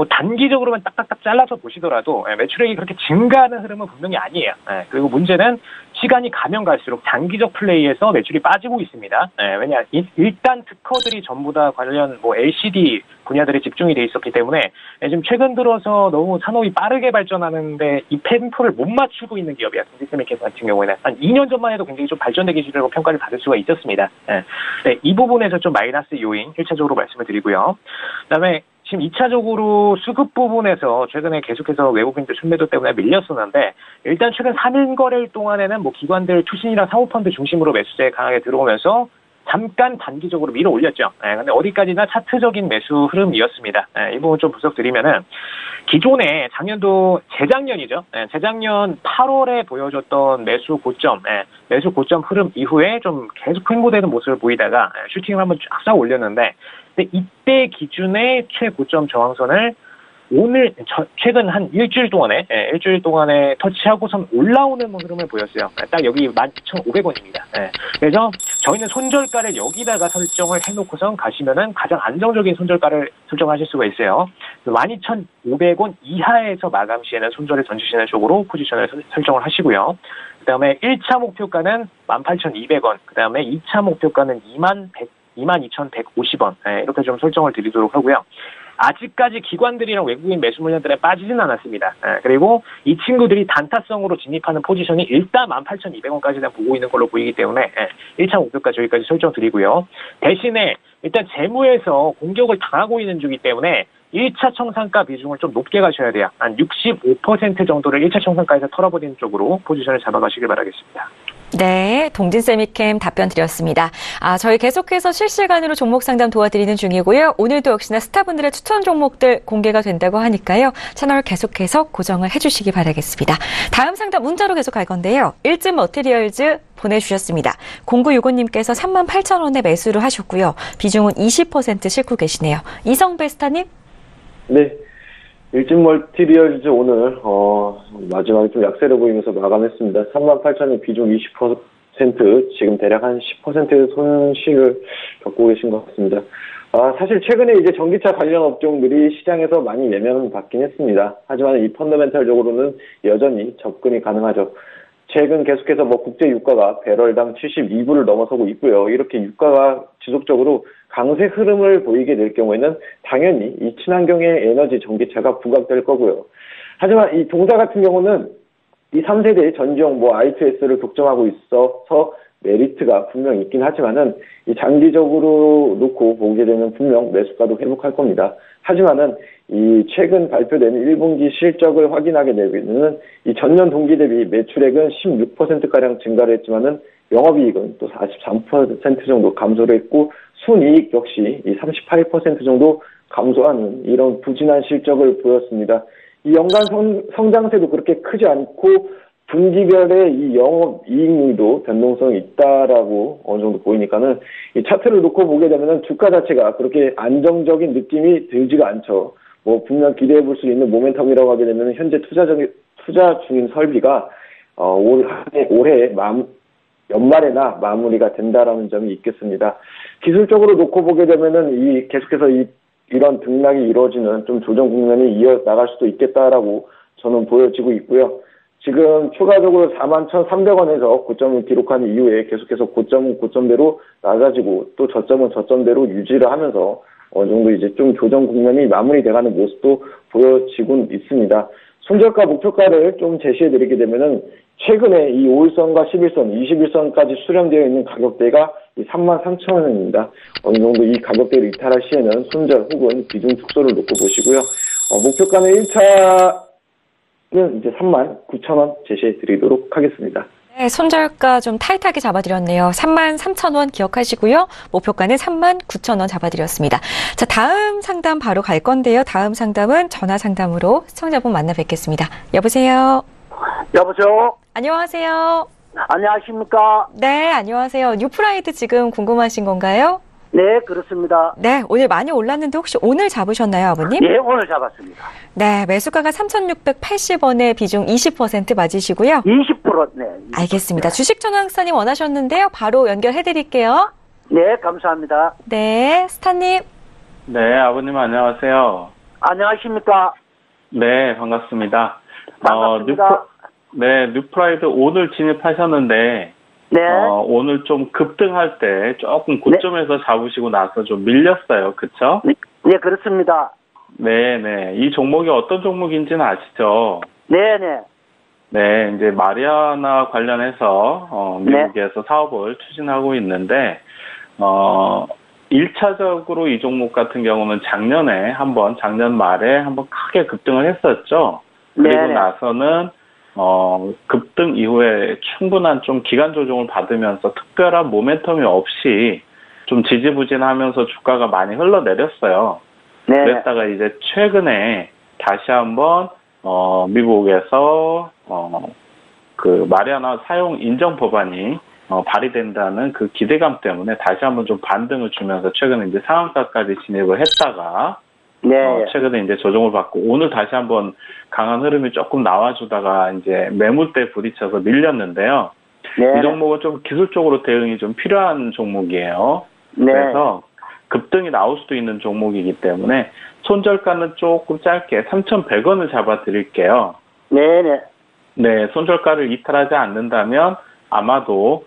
단기적으로만 딱딱딱 잘라서 보시더라도 매출액이 그렇게 증가하는 흐름은 분명히 아니에요. 그리고 문제는 시간이 가면 갈수록 장기적 플레이에서 매출이 빠지고 있습니다. 왜냐 일단 특허들이 전부 다 관련 LCD 분야들에 집중이 돼 있었기 때문에 지금 최근 들어서 너무 산업이 빠르게 발전하는데 이 템포를 못 맞추고 있는 기업이야. 동진세미캠 같은 경우에는 한 2년 전만 해도 굉장히 좀 발전된 기술이라고 평가를 받을 수가 있었습니다. 이 부분에서 좀 마이너스 요인 1차적으로 말씀을 드리고요. 그다음에 지금 2차적으로 수급 부분에서 최근에 계속해서 외국인들 순매도 때문에 밀렸었는데 일단 최근 3일 거래일 동안에는 기관들 투신이나 사모펀드 중심으로 매수세 강하게 들어오면서 잠깐 단기적으로 밀어 올렸죠. 근데 어디까지나 차트적인 매수 흐름이었습니다. 이 부분 좀 분석드리면은 기존에 재작년이죠. 재작년 8월에 보여줬던 매수 고점 흐름 이후에 좀 계속 횡보되는 모습을 보이다가 슈팅을 한번 쫙 쌓아 올렸는데 근데 이때 기준의 최고점 저항선을 최근 한 일주일 동안에 터치하고선 올라오는 흐름을 보였어요. 딱 여기 12,500원입니다. 그래서 저희는 손절가를 여기다가 설정을 해놓고선 가시면은 가장 안정적인 손절가를 설정하실 수가 있어요. 12,500원 이하에서 마감 시에는 손절을 던지시는 쪽으로 포지션을 설정을 하시고요. 그 다음에 1차 목표가는 18,200원, 그 다음에 2차 목표가는 22,150원, 이렇게 좀 설정을 드리도록 하고요. 아직까지 기관들이랑 외국인 매수 물량들에 빠지진 않았습니다. 그리고 이 친구들이 단타성으로 진입하는 포지션이 일단 18,200원까지는 보고 있는 걸로 보이기 때문에 1차 목표가 저기까지 설정 드리고요. 대신에 일단 재무에서 공격을 당하고 있는 중이기 때문에 1차 청산가 비중을 좀 높게 가셔야 돼요. 한 65% 정도를 1차 청산가에서 털어버리는 쪽으로 포지션을 잡아가시길 바라겠습니다. 네, 동진세미캠 답변 드렸습니다. 저희 계속해서 실시간으로 종목 상담 도와드리는 중이고요. 오늘도 역시나 스타분들의 추천 종목들 공개가 된다고 하니까요. 채널 계속해서 고정을 해주시기 바라겠습니다. 다음 상담 문자로 계속 갈 건데요. 일진 머티리얼즈 보내주셨습니다. 0965님께서 38,000원에 매수를 하셨고요. 비중은 20% 싣고 계시네요. 이성배 스타님? 네. 일진 멀티리얼즈 오늘 마지막에 좀 약세를 보이면서 마감했습니다. 38,000원 비중 20%, 지금 대략 한 10%의 손실을 겪고 계신 것 같습니다. 사실 최근에 이제 전기차 관련 업종들이 시장에서 많이 예명을 받긴 했습니다. 하지만 이 펀더멘탈적으로는 여전히 접근이 가능하죠. 최근 계속해서 국제 유가가 배럴당 72불을 넘어서고 있고요. 이렇게 유가가 지속적으로 강세 흐름을 보이게 될 경우에는 당연히 이 친환경의 에너지 전기차가 부각될 거고요. 하지만 이 동사 같은 경우는 이 3세대 전지용 i2S를 독점하고 있어서 메리트가 분명 있긴 하지만은 이 장기적으로 놓고 보게 되면 분명 매수가도 회복할 겁니다. 하지만은 이 최근 발표된 1분기 실적을 확인하게 되면은 이 전년 동기 대비 매출액은 16%가량 증가를 했지만은 영업이익은 또 43% 정도 감소를 했고 순이익 역시 이 38% 정도 감소하는 이런 부진한 실적을 보였습니다. 이 연간 성장세도 그렇게 크지 않고 분기별의 이 영업이익률도 변동성이 있다라고 어느 정도 보이니까는 이 차트를 놓고 보게 되면은 주가 자체가 그렇게 안정적인 느낌이 들지가 않죠. 분명 기대해 볼 수 있는 모멘텀이라고 하게 되면 현재 투자 중인 설비가 올해 연말에나 마무리가 된다라는 점이 있겠습니다. 기술적으로 놓고 보게 되면은 계속해서 이런 등락이 이루어지는 좀 조정 국면이 이어나갈 수도 있겠다라고 저는 보여지고 있고요. 지금 추가적으로 41,300원에서 고점을 기록한 이후에 계속해서 고점은 고점대로 낮아지고 또 저점은 저점대로 유지를 하면서 어느 정도 이제 좀 조정 국면이 마무리돼가는 모습도 보여지고 있습니다. 손절가 목표가를 좀 제시해드리게 되면은 최근에 이 5일선과 11선, 21선까지 수렴되어 있는 가격대가 33,000원입니다. 어느 정도 이 가격대를 이탈할 시에는 손절 혹은 비중 축소를 놓고 보시고요. 목표가는 1차는 이제 39,000원 제시해 드리도록 하겠습니다. 네, 손절가 좀 타이트하게 잡아드렸네요. 33,000원 기억하시고요. 목표가는 39,000원 잡아드렸습니다. 자, 다음 상담 바로 갈 건데요. 다음 상담은 전화 상담으로 시청자분 만나 뵙겠습니다. 여보세요? 여보세요? 안녕하세요? 안녕하십니까? 네, 안녕하세요. 뉴프라이드 지금 궁금하신 건가요? 네, 그렇습니다. 네, 오늘 많이 올랐는데 혹시 오늘 잡으셨나요, 아버님? 네, 오늘 잡았습니다. 네, 매수가가 3,680원에 비중 20% 맞으시고요. 20%, 네. 20%. 알겠습니다. 주식 전환사님 원하셨는데요. 바로 연결해드릴게요. 네, 감사합니다. 네, 스타님. 네, 아버님 안녕하세요. 안녕하십니까? 네, 반갑습니다. 반갑습니다. 뉴프라이드 오늘 진입하셨는데, 네. 오늘 좀 급등할 때 조금 고점에서 잡으시고 나서 좀 밀렸어요. 그쵸? 네, 그렇습니다. 네네. 이 종목이 어떤 종목인지는 아시죠? 네네. 네, 이제 마리아나 관련해서, 미국에서 사업을 추진하고 있는데, 1차적으로 이 종목 같은 경우는 작년 말에 한번 크게 급등을 했었죠. 그리고 네네. 나서는 급등 이후에 충분한 좀 기간 조정을 받으면서 특별한 모멘텀이 없이 좀 지지부진하면서 주가가 많이 흘러내렸어요. 네. 그랬다가 이제 최근에 다시 한번 미국에서 그 마리아나 사용 인정 법안이 발의된다는 그 기대감 때문에 다시 한번 좀 반등을 주면서 최근에 이제 상한가까지 진입을 했다가 네. 최근에 이제 조정을 받고 오늘 다시 한번 강한 흐름이 조금 나와주다가 이제 매물대에 부딪혀서 밀렸는데요. 네. 이 종목은 좀 기술적으로 대응이 좀 필요한 종목이에요. 네. 그래서 급등이 나올 수도 있는 종목이기 때문에 손절가는 조금 짧게 3,100원을 잡아드릴게요. 네네. 네, 손절가를 이탈하지 않는다면 아마도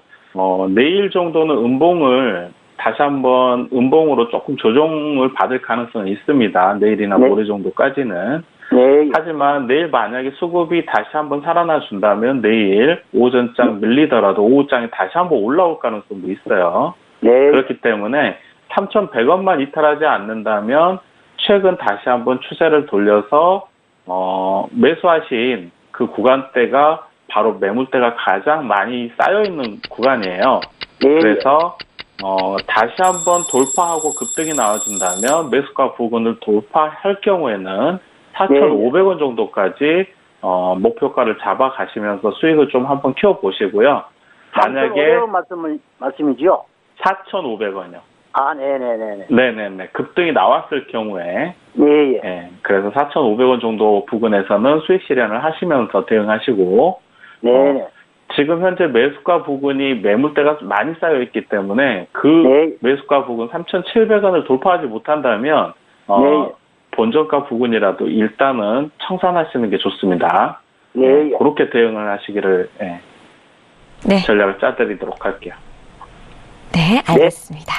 내일 정도는 다시 한번 음봉으로 조금 조정을 받을 가능성이 있습니다. 내일이나 네. 모레 정도까지는. 네. 하지만 내일 만약에 수급이 다시 한번 살아나 준다면 내일 오전장 밀리더라도 오후장이 다시 한번 올라올 가능성도 있어요. 네. 그렇기 때문에 3,100원만 이탈하지 않는다면 최근 다시 한번 추세를 돌려서 매수하신 그 구간대가 바로 매물대가 가장 많이 쌓여있는 구간이에요. 네. 그래서 다시 한번 돌파하고 급등이 나와준다면 매수가 부근을 돌파할 경우에는 4,500원 정도까지 목표가를 잡아가시면서 수익을 좀 한번 키워보시고요. 만약에 4,500원 말씀이죠? 4,500원이요. 아, 네네네네. 네네네. 급등이 나왔을 경우에 네. 네, 그래서 4,500원 정도 부근에서는 수익 실현을 하시면서 대응하시고 네네. 지금 현재 매수가 부근이 매물대가 많이 쌓여 있기 때문에 그 네. 매수가 부근 3,700원을 돌파하지 못한다면 네. 본전가 부근이라도 일단은 청산하시는 게 좋습니다. 네. 그렇게 대응을 하시기를 네. 전략을 짜드리도록 할게요. 네, 알겠습니다.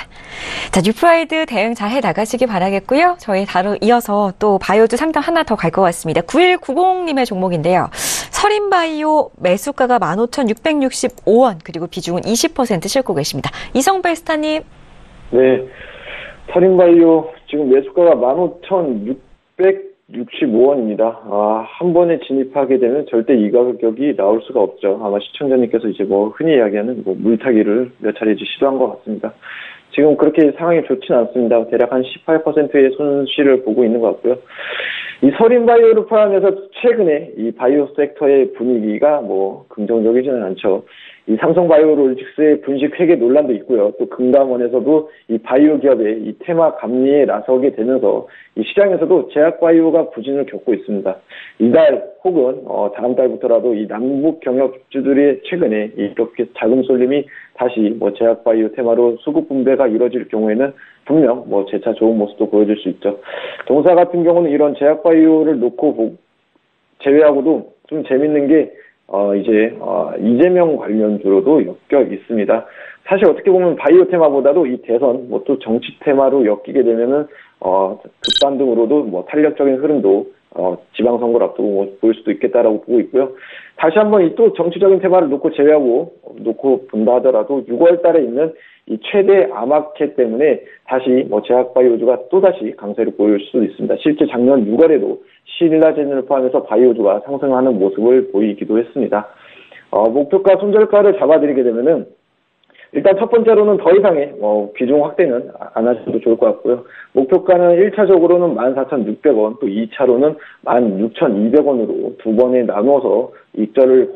자, 뉴프라이드 대응 잘 해 나가시기 바라겠고요. 저희 바로 이어서 또 바이오주 상담 하나 더 갈 것 같습니다. 9190님의 종목인데요. 서린바이오 매수가가 15,665원, 그리고 비중은 20% 싣고 계십니다. 이성배 스타님. 네. 서린바이오 지금 매수가가 15,665원입니다. 한 번에 진입하게 되면 절대 이 가격이 나올 수가 없죠. 아마 시청자님께서 이제 흔히 이야기하는 물타기를 몇 차례 시도한 것 같습니다. 지금 그렇게 상황이 좋지는 않습니다. 대략 한 18%의 손실을 보고 있는 것 같고요. 이 서린바이오를 포함해서 최근에 이 바이오 섹터의 분위기가 긍정적이지는 않죠. 이 삼성바이오로직스의 분식 회계 논란도 있고요. 또 금감원에서도 이 바이오 기업의 이 테마 감리에 나서게 되면서 이 시장에서도 제약바이오가 부진을 겪고 있습니다. 이달 혹은 다음 달부터라도 이 남북 경협주들이 최근에 이렇게 자금 쏠림이 다시 제약바이오 테마로 수급 분배가 이루어질 경우에는 분명 재차 좋은 모습도 보여줄 수 있죠. 동사 같은 경우는 이런 제약바이오를 제외하고도 좀 재밌는 게 이재명 관련주로도 엮여 있습니다. 사실 어떻게 보면 바이오 테마보다도 이 대선, 또 정치 테마로 엮이게 되면은, 극반등으로도 탄력적인 흐름도, 지방선거를 앞두고 보일 수도 있겠다라고 보고 있고요. 다시 한번 또 정치적인 테마를 놓고 본다 하더라도 6월 달에 있는 이 최대 암마켓 때문에 다시 제약바이오주가 또다시 강세를 보일 수도 있습니다. 실제 작년 6월에도 신일라젠을 포함해서 바이오주가 상승하는 모습을 보이기도 했습니다. 목표가 손절가를 잡아드리게 되면은 일단 첫 번째로는 더 이상의 비중 확대는 안 하셔도 좋을 것 같고요. 목표가는 1차적으로는 14,600원, 또 2차로는 16,200원으로 두 번에 나눠서 익절을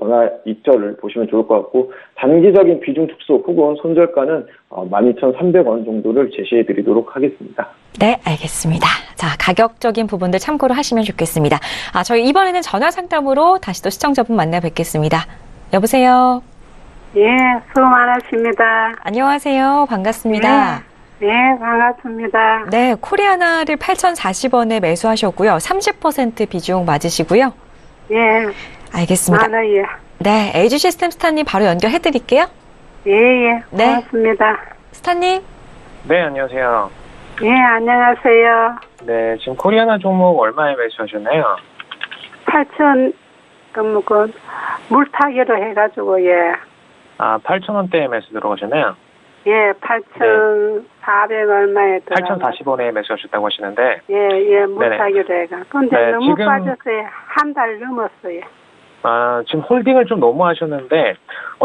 보시면 좋을 것 같고, 단기적인 비중 축소 혹은 손절가는 12,300원 정도를 제시해 드리도록 하겠습니다. 네, 알겠습니다. 자, 가격적인 부분들 참고로 하시면 좋겠습니다. 저희 이번에는 전화 상담으로 다시 또 시청자분 만나 뵙겠습니다. 여보세요? 예, 수고 많으십니다. 안녕하세요. 반갑습니다. 네, 반갑습니다. 네, 코리아나를 8,040원에 매수하셨고요. 30% 비중 맞으시고요. 예. 알겠습니다. 많아요. 네, LG 시스템 스타님 바로 연결해 드릴게요. 예. 고맙습니다. 네. 스타님. 네, 안녕하세요. 예, 안녕하세요. 네, 지금 코리아나 종목 얼마에 매수하셨나요? 8,000, 물타기로 해가지고, 예. 8,000원대에 매수 들어가셨나요? 예, 8,400 얼마에 들어가. 8,040원에 매수하셨다고 하시는데. 예, 물타기로 해가. 근데 네, 너무 지금, 빠졌어요. 한 달 넘었어요. 지금 홀딩을 좀 너무 하셨는데,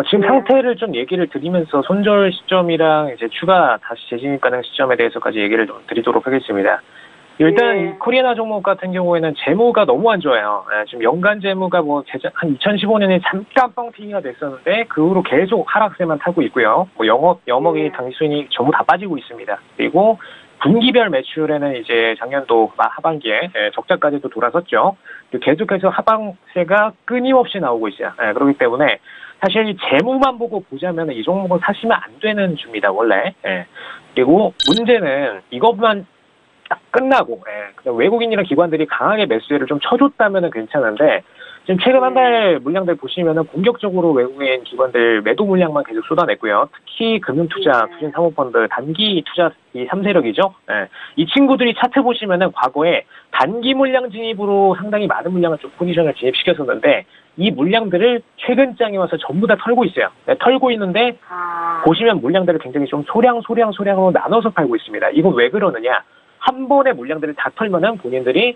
지금 상태를 좀 얘기를 드리면서 손절 시점이랑 이제 추가 다시 재진입 가능 시점에 대해서까지 얘기를 좀 드리도록 하겠습니다. 일단 이 코리아나 종목 같은 경우에는 재무가 너무 안 좋아요. 지금 연간 재무가 한 2015년에 잠깐 뻥튀기가 됐었는데 그 후로 계속 하락세만 타고 있고요. 영업이 당수익이 전부 다 빠지고 있습니다. 그리고 분기별 매출에는 이제 작년도 하반기에 적자까지도 돌아섰죠. 계속해서 하방세가 끊임없이 나오고 있어요. 그렇기 때문에 사실 이 재무만 보고 보자면 이 종목은 사시면 안 되는 주입니다, 원래. 그리고 문제는 이것만 딱 끝나고 외국인이나 기관들이 강하게 매수세를 좀 쳐줬다면 괜찮은데 지금 최근 한 달 물량들 보시면은 본격적으로 외국인 기관들 매도 물량만 계속 쏟아냈고요. 특히 금융투자, 투자사모펀드, 단기 투자 이 3세력이죠. 이 친구들이 차트 보시면은 과거에 단기 물량 진입으로 상당히 많은 물량을 좀 포지션을 진입시켰었는데 이 물량들을 최근 장에 와서 전부 다 털고 있어요. 털고 있는데 보시면 물량들을 굉장히 좀 소량으로 나눠서 팔고 있습니다. 이건 왜 그러느냐? 한 번에 물량들을 다 털면은 본인들이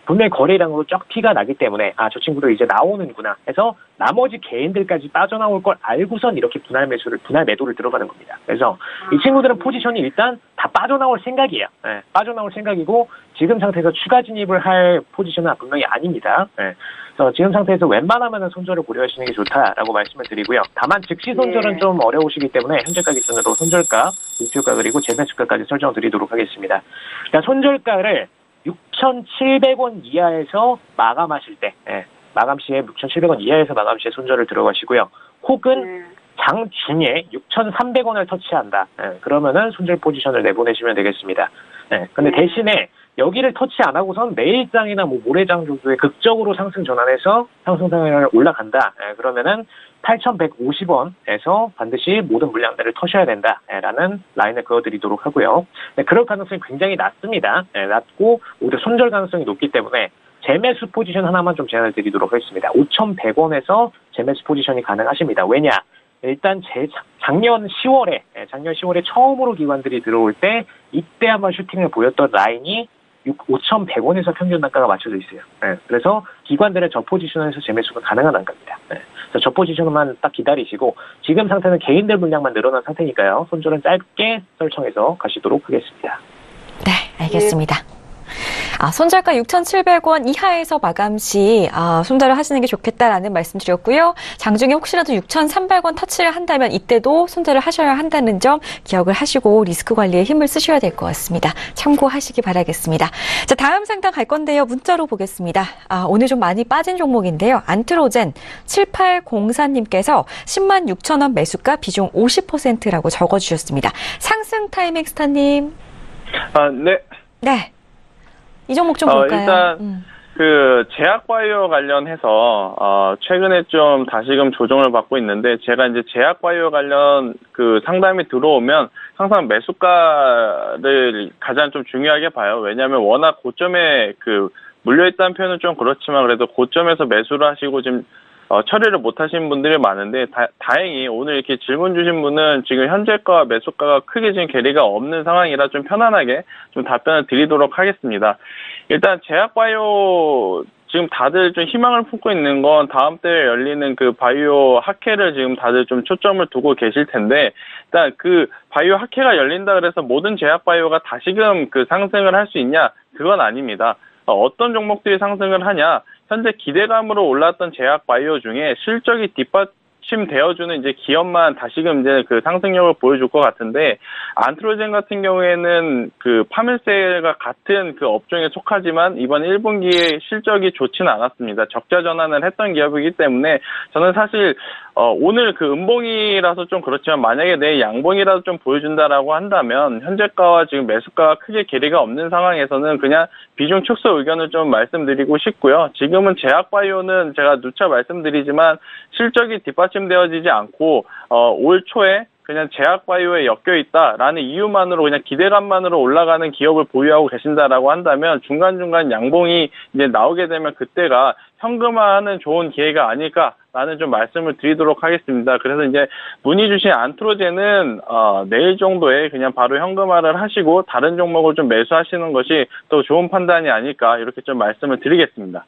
분명히 거래량으로 쫙 티가 나기 때문에 저 친구들 이제 나오는구나 해서 나머지 개인들까지 빠져나올 걸 알고선 이렇게 분할 매도를 들어가는 겁니다. 그래서 이 친구들은 포지션이 일단 다 빠져나올 생각이에요. 빠져나올 생각이고 지금 상태에서 추가 진입을 할 포지션은 분명히 아닙니다. 그래서 지금 상태에서 웬만하면 손절을 고려하시는 게 좋다라고 말씀을 드리고요. 다만 즉시 손절은 좀 어려우시기 때문에 현재가 기준으로 손절가, 목표가 그리고 재매수가까지 설정 드리도록 하겠습니다. 그러니까 손절가를 6,700원 이하에서 마감하실 때 마감 시에 6,700원 이하에서 마감 시에 손절을 들어가시고요. 혹은 장중에 6,300원을 터치한다. 그러면은 손절 포지션을 내보내시면 되겠습니다. 근데 대신에 여기를 터치 안 하고선 내일장이나 모레장 정도에 극적으로 상승 전환해서 상승 상향을 올라간다. 그러면은 8,150원에서 반드시 모든 물량들을 터셔야 된다라는 라인을 그어드리도록 하고요. 그럴 가능성이 굉장히 낮습니다. 낮고 오히려 손절 가능성이 높기 때문에 재매수 포지션 하나만 좀 제안을 드리도록 하겠습니다. 5,100원에서 재매수 포지션이 가능하십니다. 왜냐? 일단 작년 10월에 처음으로 기관들이 들어올 때 이때 한번 슈팅을 보였던 라인이 5,100원에서 평균 단가가 맞춰져 있어요. 그래서 기관들의 저 포지션에서 재매수가 가능한 단가입니다. 그래서 저 포지션만 딱 기다리시고 지금 상태는 개인들 물량만 늘어난 상태니까요. 손절은 짧게 설정해서 가시도록 하겠습니다. 네, 알겠습니다. 손절가 6,700원 이하에서 마감 시 손절을 하시는 게 좋겠다라는 말씀 드렸고요. 장중에 혹시라도 6,300원 터치를 한다면 이때도 손절을 하셔야 한다는 점 기억을 하시고 리스크 관리에 힘을 쓰셔야 될 것 같습니다. 참고하시기 바라겠습니다. 자, 다음 상담 갈 건데요. 문자로 보겠습니다. 오늘 좀 많이 빠진 종목인데요. 안트로젠 7804님께서 10만 6천원 매수가 비중 50%라고 적어주셨습니다. 상승 타이밍 스타님. 네. 네. 이 종목 좀 볼까요? 일단 제약바이오 관련해서 최근에 좀 다시금 조정을 받고 있는데 제가 이제 제약바이오 관련 상담이 들어오면 항상 매수가를 가장 좀 중요하게 봐요. 왜냐하면 워낙 고점에 물려있다는 표현은 좀 그렇지만 그래도 고점에서 매수를 하시고 지금 처리를 못 하신 분들이 많은데 다행히 오늘 이렇게 질문 주신 분은 지금 현재가와 매수가가 크게 지금 괴리가 없는 상황이라 좀 편안하게 좀 답변을 드리도록 하겠습니다. 일단 제약바이오 지금 다들 좀 희망을 품고 있는 건 다음 달에 열리는 바이오 학회를 지금 다들 좀 초점을 두고 계실 텐데 일단 바이오 학회가 열린다 그래서 모든 제약바이오가 다시금 상승을 할 수 있냐? 그건 아닙니다. 어떤 종목들이 상승을 하냐? 현재 기대감으로 올랐던 제약바이오 중에 실적이 뒷받침되어주는 이제 기업만 다시금 이제 상승력을 보여줄 것 같은데, 안트로젠 같은 경우에는 파밀셀과 같은 업종에 속하지만 이번 1분기에 실적이 좋지는 않았습니다. 적자 전환을 했던 기업이기 때문에 저는 사실 오늘 음봉이라서 좀 그렇지만 만약에 내일 양봉이라도 좀 보여준다라고 한다면 현재가와 지금 매수가가 크게 괴리가 없는 상황에서는 그냥 비중 축소 의견을 좀 말씀드리고 싶고요. 지금은 제약바이오는 제가 누차 말씀드리지만 실적이 뒷받침되어지지 않고 올 초에 그냥 제약바이오에 엮여있다라는 이유만으로 그냥 기대감만으로 올라가는 기업을 보유하고 계신다라고 한다면 중간중간 양봉이 이제 나오게 되면 그때가 현금화하는 좋은 기회가 아닐까라는 좀 말씀을 드리도록 하겠습니다. 그래서 이제 문의 주신 안트로젠은 내일 정도에 그냥 바로 현금화를 하시고 다른 종목을 좀 매수하시는 것이 더 좋은 판단이 아닐까 이렇게 좀 말씀을 드리겠습니다.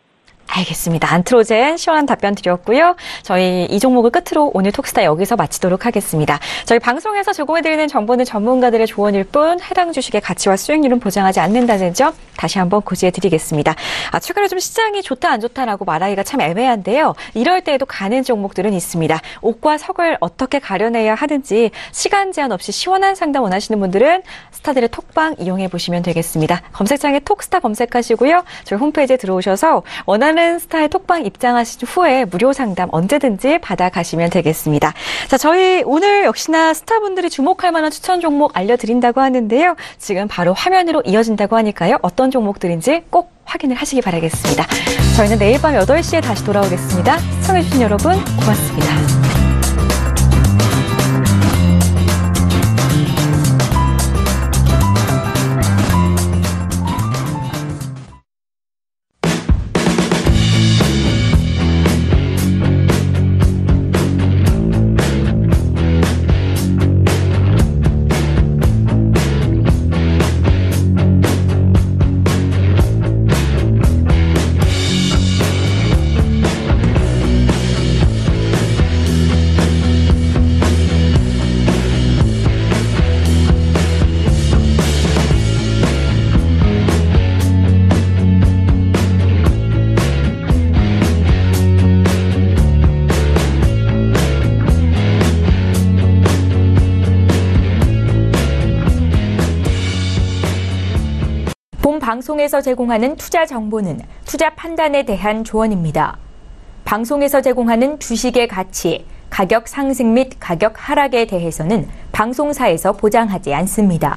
알겠습니다. 안트로젠 시원한 답변 드렸고요. 저희 이 종목을 끝으로 오늘 톡스타 여기서 마치도록 하겠습니다. 저희 방송에서 제공해드리는 정보는 전문가들의 조언일 뿐 해당 주식의 가치와 수익률은 보장하지 않는다는 점 다시 한번 고지해드리겠습니다. 최근에 좀 시장이 좋다 안 좋다라고 말하기가 참 애매한데요. 이럴 때에도 가는 종목들은 있습니다. 옥과 석을 어떻게 가려내야 하는지 시간 제한 없이 시원한 상담 원하시는 분들은 스타들의 톡방 이용해 보시면 되겠습니다. 검색창에 톡스타 검색하시고요. 저희 홈페이지에 들어오셔서 원하는 스타의 톡방 입장하신 후에 무료 상담 언제든지 받아가시면 되겠습니다. 자, 저희 오늘 역시나 스타분들이 주목할 만한 추천 종목 알려드린다고 하는데요. 지금 바로 화면으로 이어진다고 하니까요. 어떤 종목들인지 꼭 확인을 하시기 바라겠습니다. 저희는 내일 밤 8시에 다시 돌아오겠습니다. 시청해주신 여러분 고맙습니다. 본 방송에서 제공하는 투자 정보는 투자 판단에 대한 조언입니다. 방송에서 제공하는 주식의 가치, 가격 상승 및 가격 하락에 대해서는 방송사에서 보장하지 않습니다.